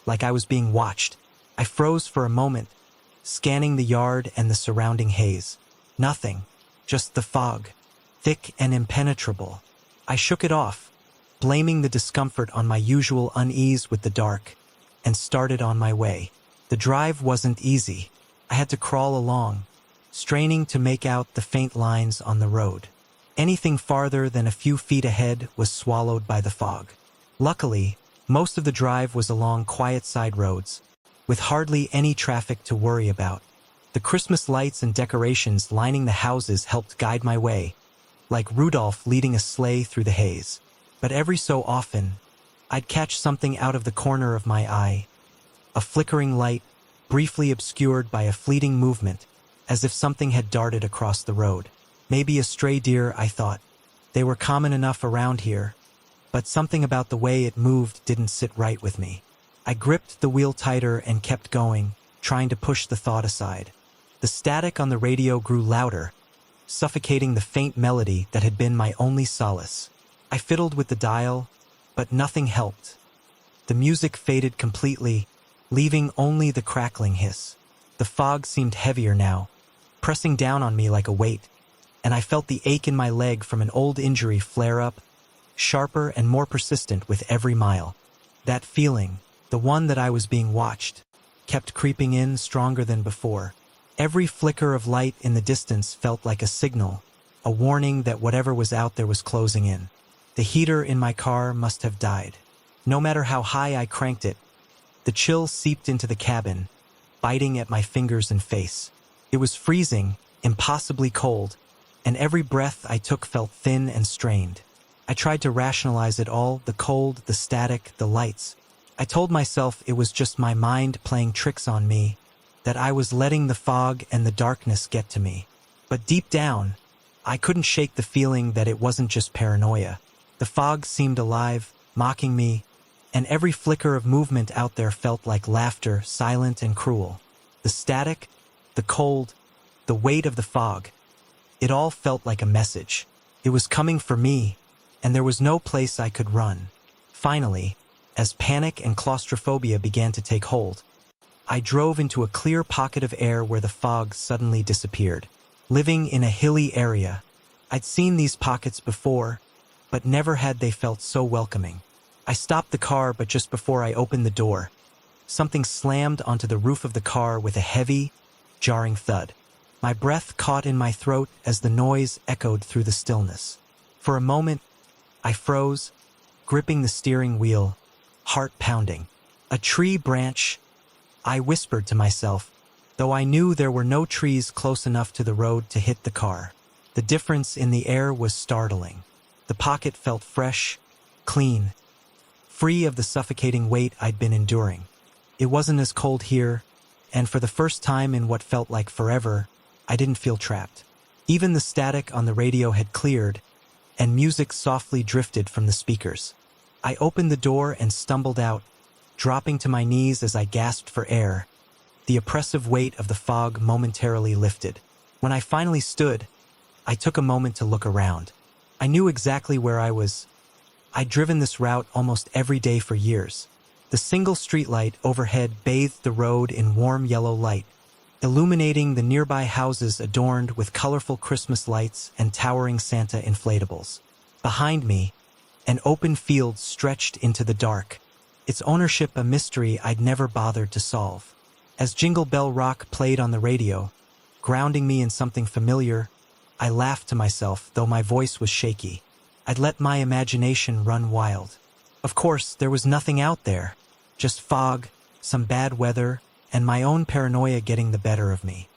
like I was being watched. I froze for a moment, scanning the yard and the surrounding haze. Nothing, just the fog, thick and impenetrable. I shook it off, blaming the discomfort on my usual unease with the dark, and started on my way. The drive wasn't easy. I had to crawl along, straining to make out the faint lines on the road. Anything farther than a few feet ahead was swallowed by the fog. Luckily, most of the drive was along quiet side roads, with hardly any traffic to worry about. The Christmas lights and decorations lining the houses helped guide my way, like Rudolph leading a sleigh through the haze. But every so often, I'd catch something out of the corner of my eye, a flickering light, briefly obscured by a fleeting movement, as if something had darted across the road. Maybe a stray deer, I thought. They were common enough around here, but something about the way it moved didn't sit right with me. I gripped the wheel tighter and kept going, trying to push the thought aside. The static on the radio grew louder, suffocating the faint melody that had been my only solace. I fiddled with the dial, but nothing helped. The music faded completely, leaving only the crackling hiss. The fog seemed heavier now, pressing down on me like a weight, and I felt the ache in my leg from an old injury flare up, sharper and more persistent with every mile. That feeling, the one that I was being watched, kept creeping in stronger than before. Every flicker of light in the distance felt like a signal, a warning that whatever was out there was closing in. The heater in my car must have died. No matter how high I cranked it, the chill seeped into the cabin, biting at my fingers and face. It was freezing, impossibly cold, and every breath I took felt thin and strained. I tried to rationalize it all, the cold, the static, the lights. I told myself it was just my mind playing tricks on me, that I was letting the fog and the darkness get to me. But deep down, I couldn't shake the feeling that it wasn't just paranoia. The fog seemed alive, mocking me, and every flicker of movement out there felt like laughter, silent and cruel. The static, the cold, the weight of the fog, it all felt like a message. It was coming for me, and there was no place I could run. Finally, as panic and claustrophobia began to take hold, I drove into a clear pocket of air where the fog suddenly disappeared. Living in a hilly area, I'd seen these pockets before, but never had they felt so welcoming. I stopped the car, but just before I opened the door, something slammed onto the roof of the car with a heavy, jarring thud. My breath caught in my throat as the noise echoed through the stillness. For a moment, I froze, gripping the steering wheel, heart pounding. A tree branch, I whispered to myself, though I knew there were no trees close enough to the road to hit the car. The difference in the air was startling. The pocket felt fresh, clean, free of the suffocating weight I'd been enduring. It wasn't as cold here, and for the first time in what felt like forever, I didn't feel trapped. Even the static on the radio had cleared, and music softly drifted from the speakers. I opened the door and stumbled out, dropping to my knees as I gasped for air. The oppressive weight of the fog momentarily lifted. When I finally stood, I took a moment to look around. I knew exactly where I was. I'd driven this route almost every day for years. The single streetlight overhead bathed the road in warm yellow light, illuminating the nearby houses adorned with colorful Christmas lights and towering Santa inflatables. Behind me, an open field stretched into the dark, its ownership a mystery I'd never bothered to solve. As Jingle Bell Rock played on the radio, grounding me in something familiar, I laughed to myself, though my voice was shaky. I'd let my imagination run wild. Of course, there was nothing out there, just fog, some bad weather, and my own paranoia getting the better of me.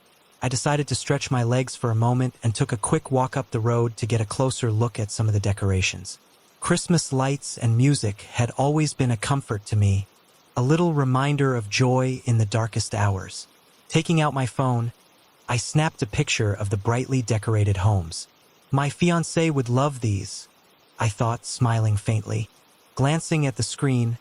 I decided to stretch my legs for a moment and took a quick walk up the road to get a closer look at some of the decorations. Christmas lights and music had always been a comfort to me, a little reminder of joy in the darkest hours. Taking out my phone, I snapped a picture of the brightly decorated homes. My fiancé would love these, I thought, smiling faintly. Glancing at the screen,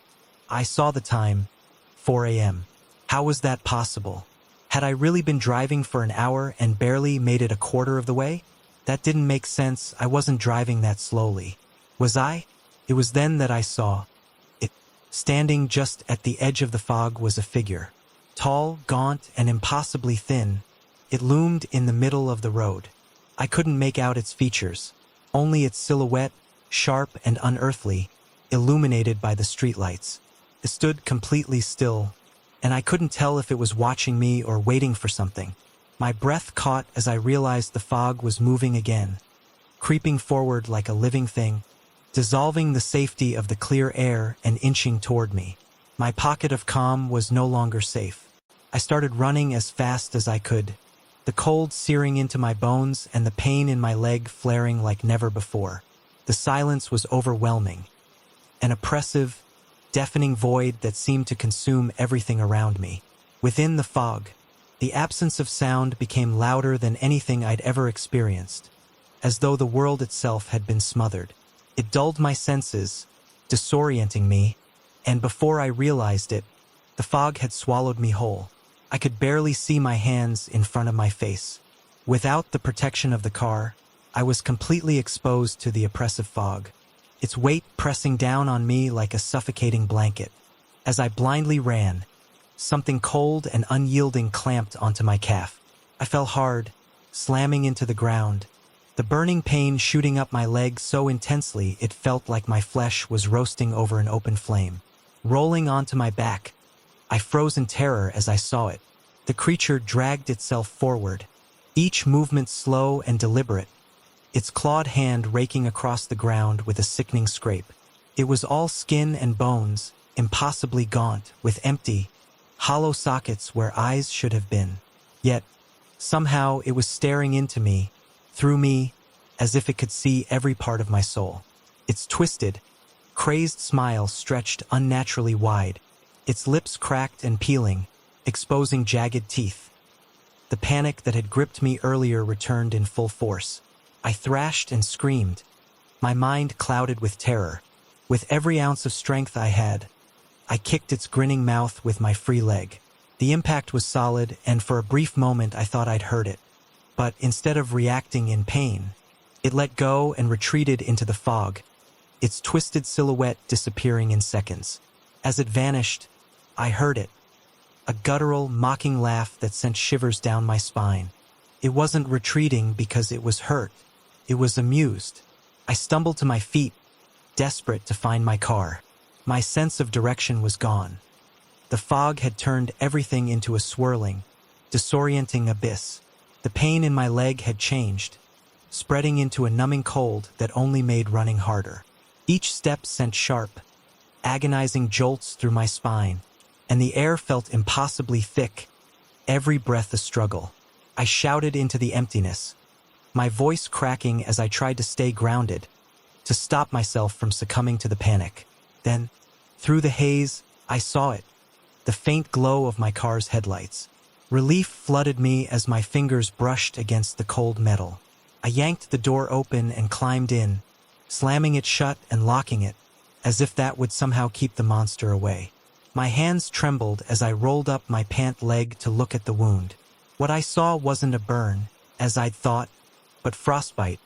I saw the time, 4 a.m. How was that possible? Had I really been driving for an hour and barely made it a quarter of the way? That didn't make sense. I wasn't driving that slowly. Was I? It was then that I saw it. Standing just at the edge of the fog was a figure. Tall, gaunt, and impossibly thin, it loomed in the middle of the road. I couldn't make out its features, only its silhouette, sharp and unearthly, illuminated by the streetlights. It stood completely still, and I couldn't tell if it was watching me or waiting for something. My breath caught as I realized the fog was moving again, creeping forward like a living thing, dissolving the safety of the clear air and inching toward me. My pocket of calm was no longer safe. I started running as fast as I could, the cold searing into my bones and the pain in my leg flaring like never before. The silence was overwhelming, an oppressive, deafening void that seemed to consume everything around me. Within the fog, the absence of sound became louder than anything I'd ever experienced, as though the world itself had been smothered. It dulled my senses, disorienting me, and before I realized it, the fog had swallowed me whole. I could barely see my hands in front of my face. Without the protection of the car, I was completely exposed to the oppressive fog, its weight pressing down on me like a suffocating blanket. As I blindly ran, something cold and unyielding clamped onto my calf. I fell hard, slamming into the ground, the burning pain shooting up my leg so intensely it felt like my flesh was roasting over an open flame. Rolling onto my back, I froze in terror as I saw it. The creature dragged itself forward, each movement slow and deliberate, its clawed hand raking across the ground with a sickening scrape. It was all skin and bones, impossibly gaunt, with empty, hollow sockets where eyes should have been. Yet, somehow it was staring into me, through me, as if it could see every part of my soul. Its twisted, crazed smile stretched unnaturally wide, its lips cracked and peeling, exposing jagged teeth. The panic that had gripped me earlier returned in full force. I thrashed and screamed, my mind clouded with terror. With every ounce of strength I had, I kicked its grinning mouth with my free leg. The impact was solid, and for a brief moment I thought I'd hurt it. But instead of reacting in pain, it let go and retreated into the fog, its twisted silhouette disappearing in seconds. As it vanished, I heard it, a guttural, mocking laugh that sent shivers down my spine. It wasn't retreating because it was hurt. It was amused. I stumbled to my feet, desperate to find my car. My sense of direction was gone. The fog had turned everything into a swirling, disorienting abyss. The pain in my leg had changed, spreading into a numbing cold that only made running harder. Each step sent sharp, agonizing jolts through my spine, and the air felt impossibly thick, every breath a struggle. I shouted into the emptiness, my voice cracking as I tried to stay grounded, to stop myself from succumbing to the panic. Then, through the haze, I saw it, the faint glow of my car's headlights. Relief flooded me as my fingers brushed against the cold metal. I yanked the door open and climbed in, slamming it shut and locking it, as if that would somehow keep the monster away. My hands trembled as I rolled up my pant leg to look at the wound. What I saw wasn't a burn, as I'd thought, but frostbite,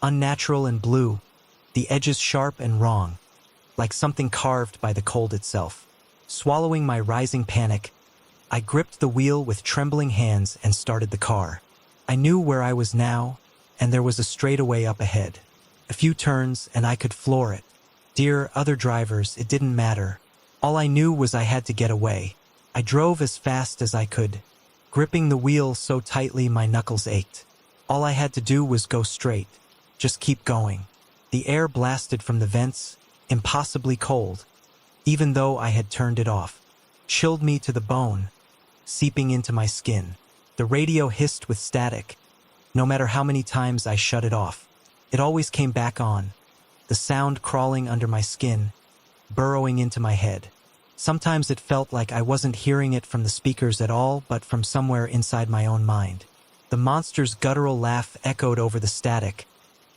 unnatural and blue, the edges sharp and wrong, like something carved by the cold itself. Swallowing my rising panic, I gripped the wheel with trembling hands and started the car. I knew where I was now, and there was a straightaway up ahead. A few turns, and I could floor it. Dear other drivers, it didn't matter. All I knew was I had to get away. I drove as fast as I could, gripping the wheel so tightly my knuckles ached. All I had to do was go straight, just keep going. The air blasted from the vents, impossibly cold, even though I had turned it off, chilled me to the bone, seeping into my skin. The radio hissed with static. No matter how many times I shut it off, it always came back on, the sound crawling under my skin, burrowing into my head. Sometimes it felt like I wasn't hearing it from the speakers at all, but from somewhere inside my own mind. The monster's guttural laugh echoed over the static,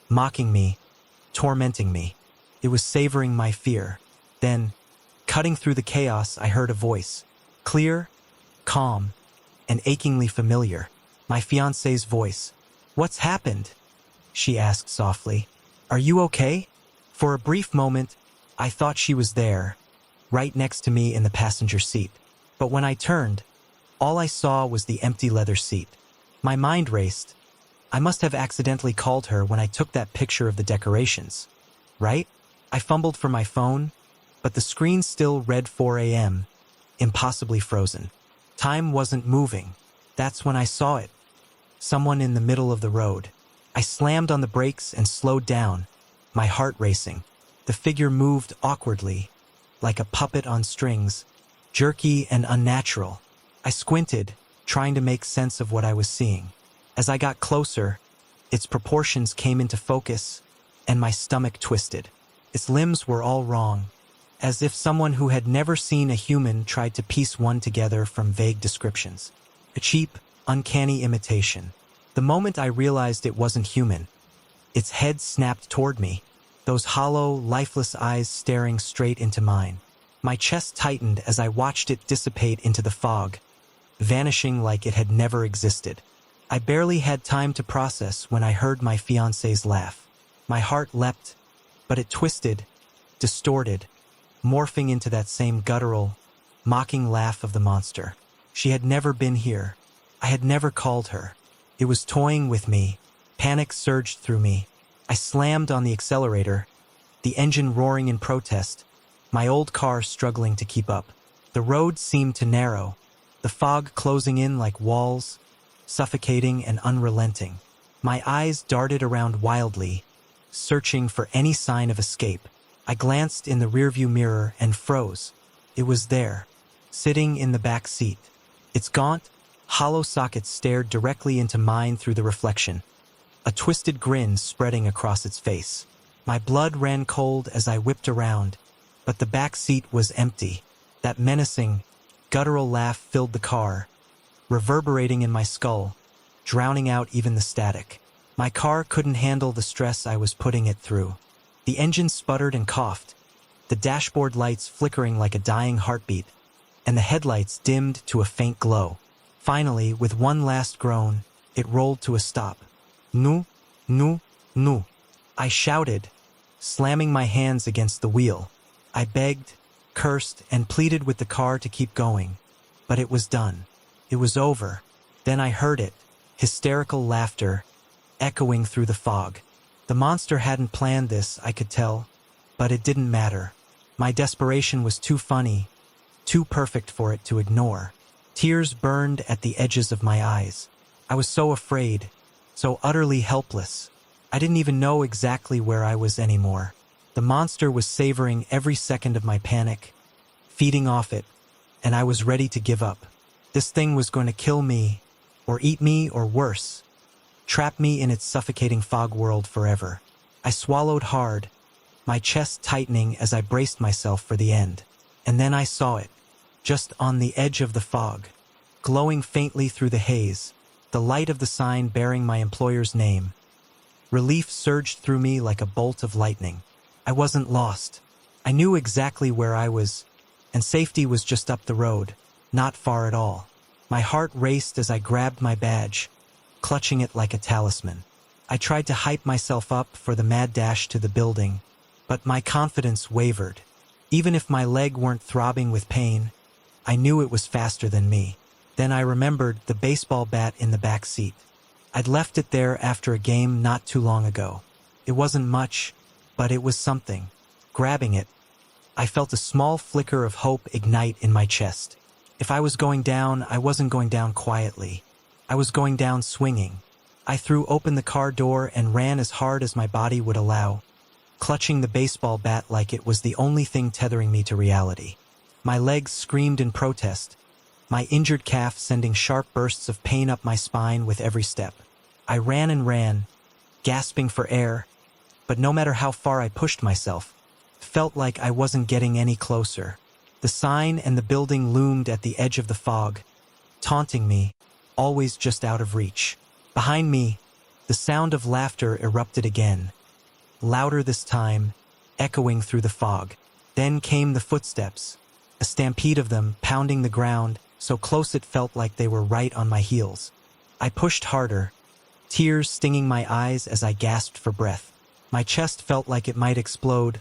mocking me, tormenting me. It was savoring my fear. Then, cutting through the chaos, I heard a voice. Clear, calm, and achingly familiar. My fiancée's voice. "What's happened?" she asked softly. "Are you okay?" For a brief moment, I thought she was there, right next to me in the passenger seat. But when I turned, all I saw was the empty leather seat. My mind raced. I must have accidentally called her when I took that picture of the decorations, right? I fumbled for my phone, but the screen still read 4 a.m., impossibly frozen. Time wasn't moving. That's when I saw it. Someone in the middle of the road. I slammed on the brakes and slowed down, my heart racing. The figure moved awkwardly, like a puppet on strings, jerky and unnatural. I squinted, trying to make sense of what I was seeing. As I got closer, its proportions came into focus, and my stomach twisted. Its limbs were all wrong, as if someone who had never seen a human tried to piece one together from vague descriptions. A cheap, uncanny imitation. The moment I realized it wasn't human, its head snapped toward me, those hollow, lifeless eyes staring straight into mine. My chest tightened as I watched it dissipate into the fog, vanishing like it had never existed. I barely had time to process when I heard my fiancée's laugh. My heart leapt, but it twisted, distorted, morphing into that same guttural, mocking laugh of the monster. She had never been here. I had never called her. It was toying with me. Panic surged through me. I slammed on the accelerator, the engine roaring in protest, my old car struggling to keep up. The road seemed to narrow, the fog closing in like walls, suffocating and unrelenting. My eyes darted around wildly, searching for any sign of escape. I glanced in the rearview mirror and froze. It was there, sitting in the back seat. Its gaunt, hollow socket stared directly into mine through the reflection, a twisted grin spreading across its face. My blood ran cold as I whipped around, but the back seat was empty. That menacing, guttural laugh filled the car, reverberating in my skull, drowning out even the static. My car couldn't handle the stress I was putting it through. The engine sputtered and coughed, the dashboard lights flickering like a dying heartbeat, and the headlights dimmed to a faint glow. Finally, with one last groan, it rolled to a stop. "Nu, nu, nu," I shouted, slamming my hands against the wheel. I begged, cursed, and pleaded with the car to keep going. But it was done. It was over. Then I heard it, hysterical laughter, echoing through the fog. The monster hadn't planned this, I could tell, but it didn't matter. My desperation was too funny, too perfect for it to ignore. Tears burned at the edges of my eyes. I was so afraid, so utterly helpless. I didn't even know exactly where I was anymore. The monster was savoring every second of my panic, feeding off it, and I was ready to give up. This thing was going to kill me, or eat me, or worse, trap me in its suffocating fog world forever. I swallowed hard, my chest tightening as I braced myself for the end. And then I saw it, just on the edge of the fog, glowing faintly through the haze, the light of the sign bearing my employer's name. Relief surged through me like a bolt of lightning. I wasn't lost. I knew exactly where I was, and safety was just up the road, not far at all. My heart raced as I grabbed my badge, clutching it like a talisman. I tried to hype myself up for the mad dash to the building, but my confidence wavered. Even if my leg weren't throbbing with pain, I knew it was faster than me. Then I remembered the baseball bat in the back seat. I'd left it there after a game not too long ago. It wasn't much, but it was something. Grabbing it, I felt a small flicker of hope ignite in my chest. If I was going down, I wasn't going down quietly. I was going down swinging. I threw open the car door and ran as hard as my body would allow, clutching the baseball bat like it was the only thing tethering me to reality. My legs screamed in protest, my injured calf sending sharp bursts of pain up my spine with every step. I ran and ran, gasping for air, but no matter how far I pushed myself, felt like I wasn't getting any closer. The sign and the building loomed at the edge of the fog, taunting me, always just out of reach. Behind me, the sound of laughter erupted again, louder this time, echoing through the fog. Then came the footsteps, a stampede of them pounding the ground, so close it felt like they were right on my heels. I pushed harder, tears stinging my eyes as I gasped for breath. My chest felt like it might explode,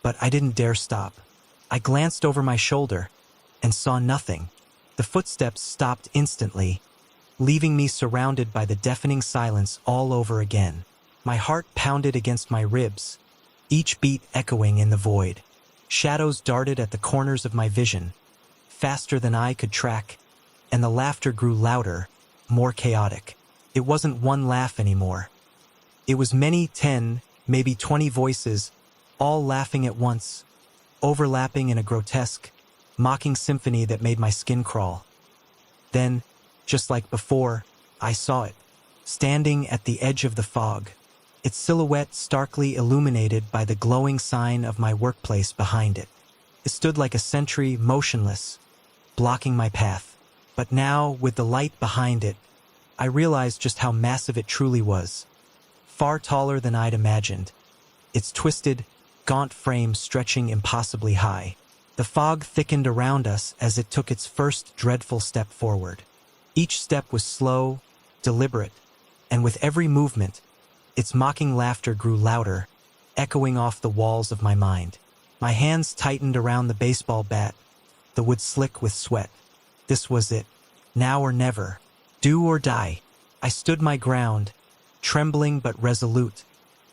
but I didn't dare stop. I glanced over my shoulder and saw nothing. The footsteps stopped instantly, leaving me surrounded by the deafening silence all over again. My heart pounded against my ribs, each beat echoing in the void. Shadows darted at the corners of my vision, faster than I could track, and the laughter grew louder, more chaotic. It wasn't one laugh anymore. It was many 10, maybe 20 voices, all laughing at once, overlapping in a grotesque, mocking symphony that made my skin crawl. Then, just like before, I saw it, standing at the edge of the fog, its silhouette starkly illuminated by the glowing sign of my workplace behind it. It stood like a sentry, motionless, blocking my path. But now, with the light behind it, I realized just how massive it truly was. Far taller than I'd imagined, its twisted, gaunt frame stretching impossibly high. The fog thickened around us as it took its first dreadful step forward. Each step was slow, deliberate, and with every movement, its mocking laughter grew louder, echoing off the walls of my mind. My hands tightened around the baseball bat, the wood slick with sweat. This was it. Now or never. Do or die. I stood my ground, trembling but resolute,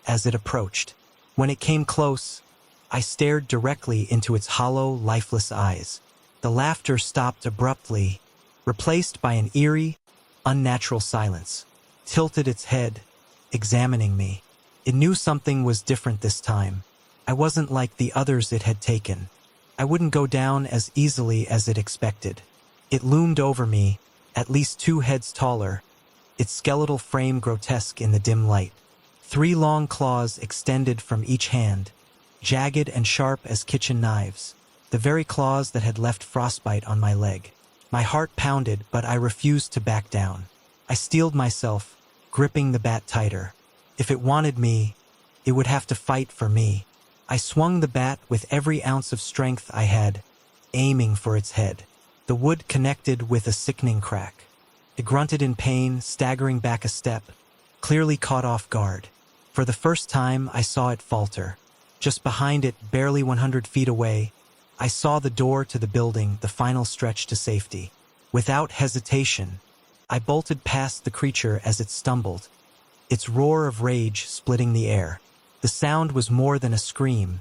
as it approached. When it came close, I stared directly into its hollow, lifeless eyes. The laughter stopped abruptly, replaced by an eerie, unnatural silence. Tilted its head, examining me. It knew something was different this time. I wasn't like the others it had taken. I wouldn't go down as easily as it expected. It loomed over me, at least 2 heads taller, its skeletal frame grotesque in the dim light. 3 long claws extended from each hand, jagged and sharp as kitchen knives, the very claws that had left frostbite on my leg. My heart pounded, but I refused to back down. I steeled myself, gripping the bat tighter. If it wanted me, it would have to fight for me. I swung the bat with every ounce of strength I had, aiming for its head. The wood connected with a sickening crack. It grunted in pain, staggering back a step, clearly caught off guard. For the first time, I saw it falter. Just behind it, barely 100 feet away, I saw the door to the building, the final stretch to safety. Without hesitation, I bolted past the creature as it stumbled, its roar of rage splitting the air. The sound was more than a scream.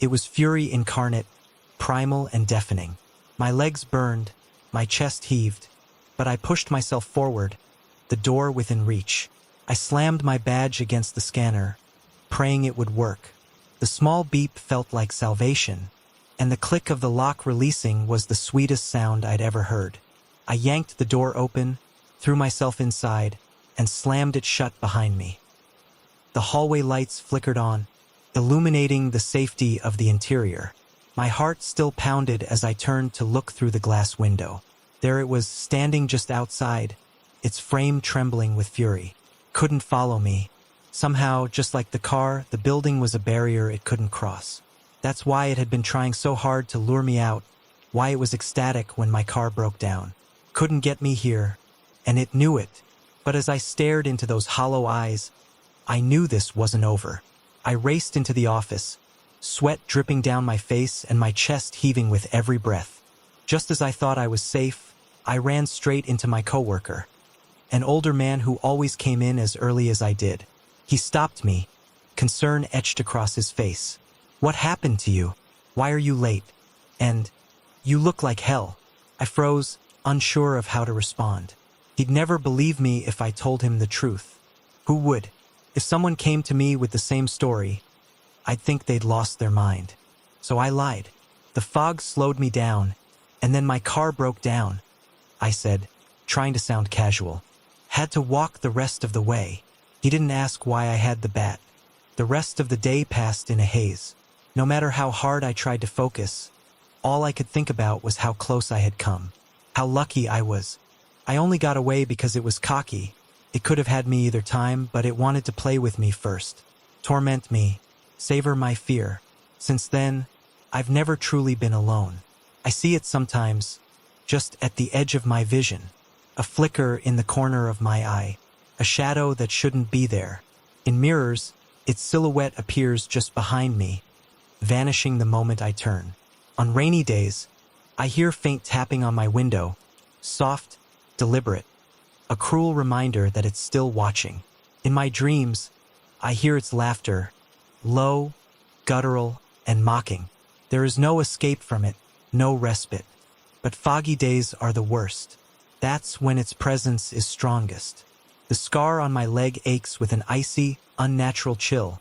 It was fury incarnate, primal and deafening. My legs burned, my chest heaved, but I pushed myself forward, the door within reach. I slammed my badge against the scanner, praying it would work. The small beep felt like salvation, and the click of the lock releasing was the sweetest sound I'd ever heard. I yanked the door open, threw myself inside, and slammed it shut behind me. The hallway lights flickered on, illuminating the safety of the interior. My heart still pounded as I turned to look through the glass window. There it was, standing just outside, its frame trembling with fury. Couldn't follow me. Somehow, just like the car, the building was a barrier it couldn't cross. That's why it had been trying so hard to lure me out, why it was ecstatic when my car broke down. Couldn't get me here, and it knew it. But as I stared into those hollow eyes, I knew this wasn't over. I raced into the office, sweat dripping down my face and my chest heaving with every breath. Just as I thought I was safe, I ran straight into my coworker, an older man who always came in as early as I did. He stopped me, concern etched across his face. "What happened to you? Why are you late? And you look like hell." I froze, unsure of how to respond. He'd never believe me if I told him the truth. Who would? If someone came to me with the same story, I'd think they'd lost their mind. So I lied. The fog slowed me down, and then my car broke down, I said, trying to sound casual. Had to walk the rest of the way. He didn't ask why I had the bat. The rest of the day passed in a haze. No matter how hard I tried to focus, all I could think about was how close I had come. How lucky I was. I only got away because it was cocky. It could have had me either time, but it wanted to play with me first. Torment me. Savor my fear. Since then, I've never truly been alone. I see it sometimes, just at the edge of my vision. A flicker in the corner of my eye. A shadow that shouldn't be there. In mirrors, its silhouette appears just behind me, vanishing the moment I turn. On rainy days, I hear faint tapping on my window, soft, deliberate, a cruel reminder that it's still watching. In my dreams, I hear its laughter, low, guttural, and mocking. There is no escape from it, no respite. But foggy days are the worst. That's when its presence is strongest. The scar on my leg aches with an icy, unnatural chill,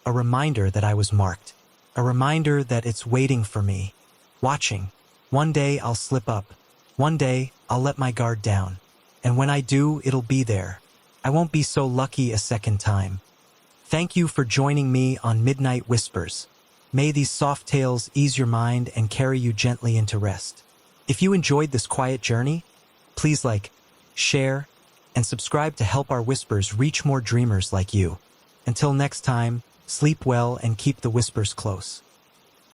a reminder that I was marked, a reminder that it's waiting for me, watching. One day I'll slip up. One day I'll let my guard down. And when I do, it'll be there. I won't be so lucky a second time. Thank you for joining me on Midnight Whispers. May these soft tales ease your mind and carry you gently into rest. If you enjoyed this quiet journey, please like, share, and subscribe to help our whispers reach more dreamers like you. Until next time, sleep well and keep the whispers close.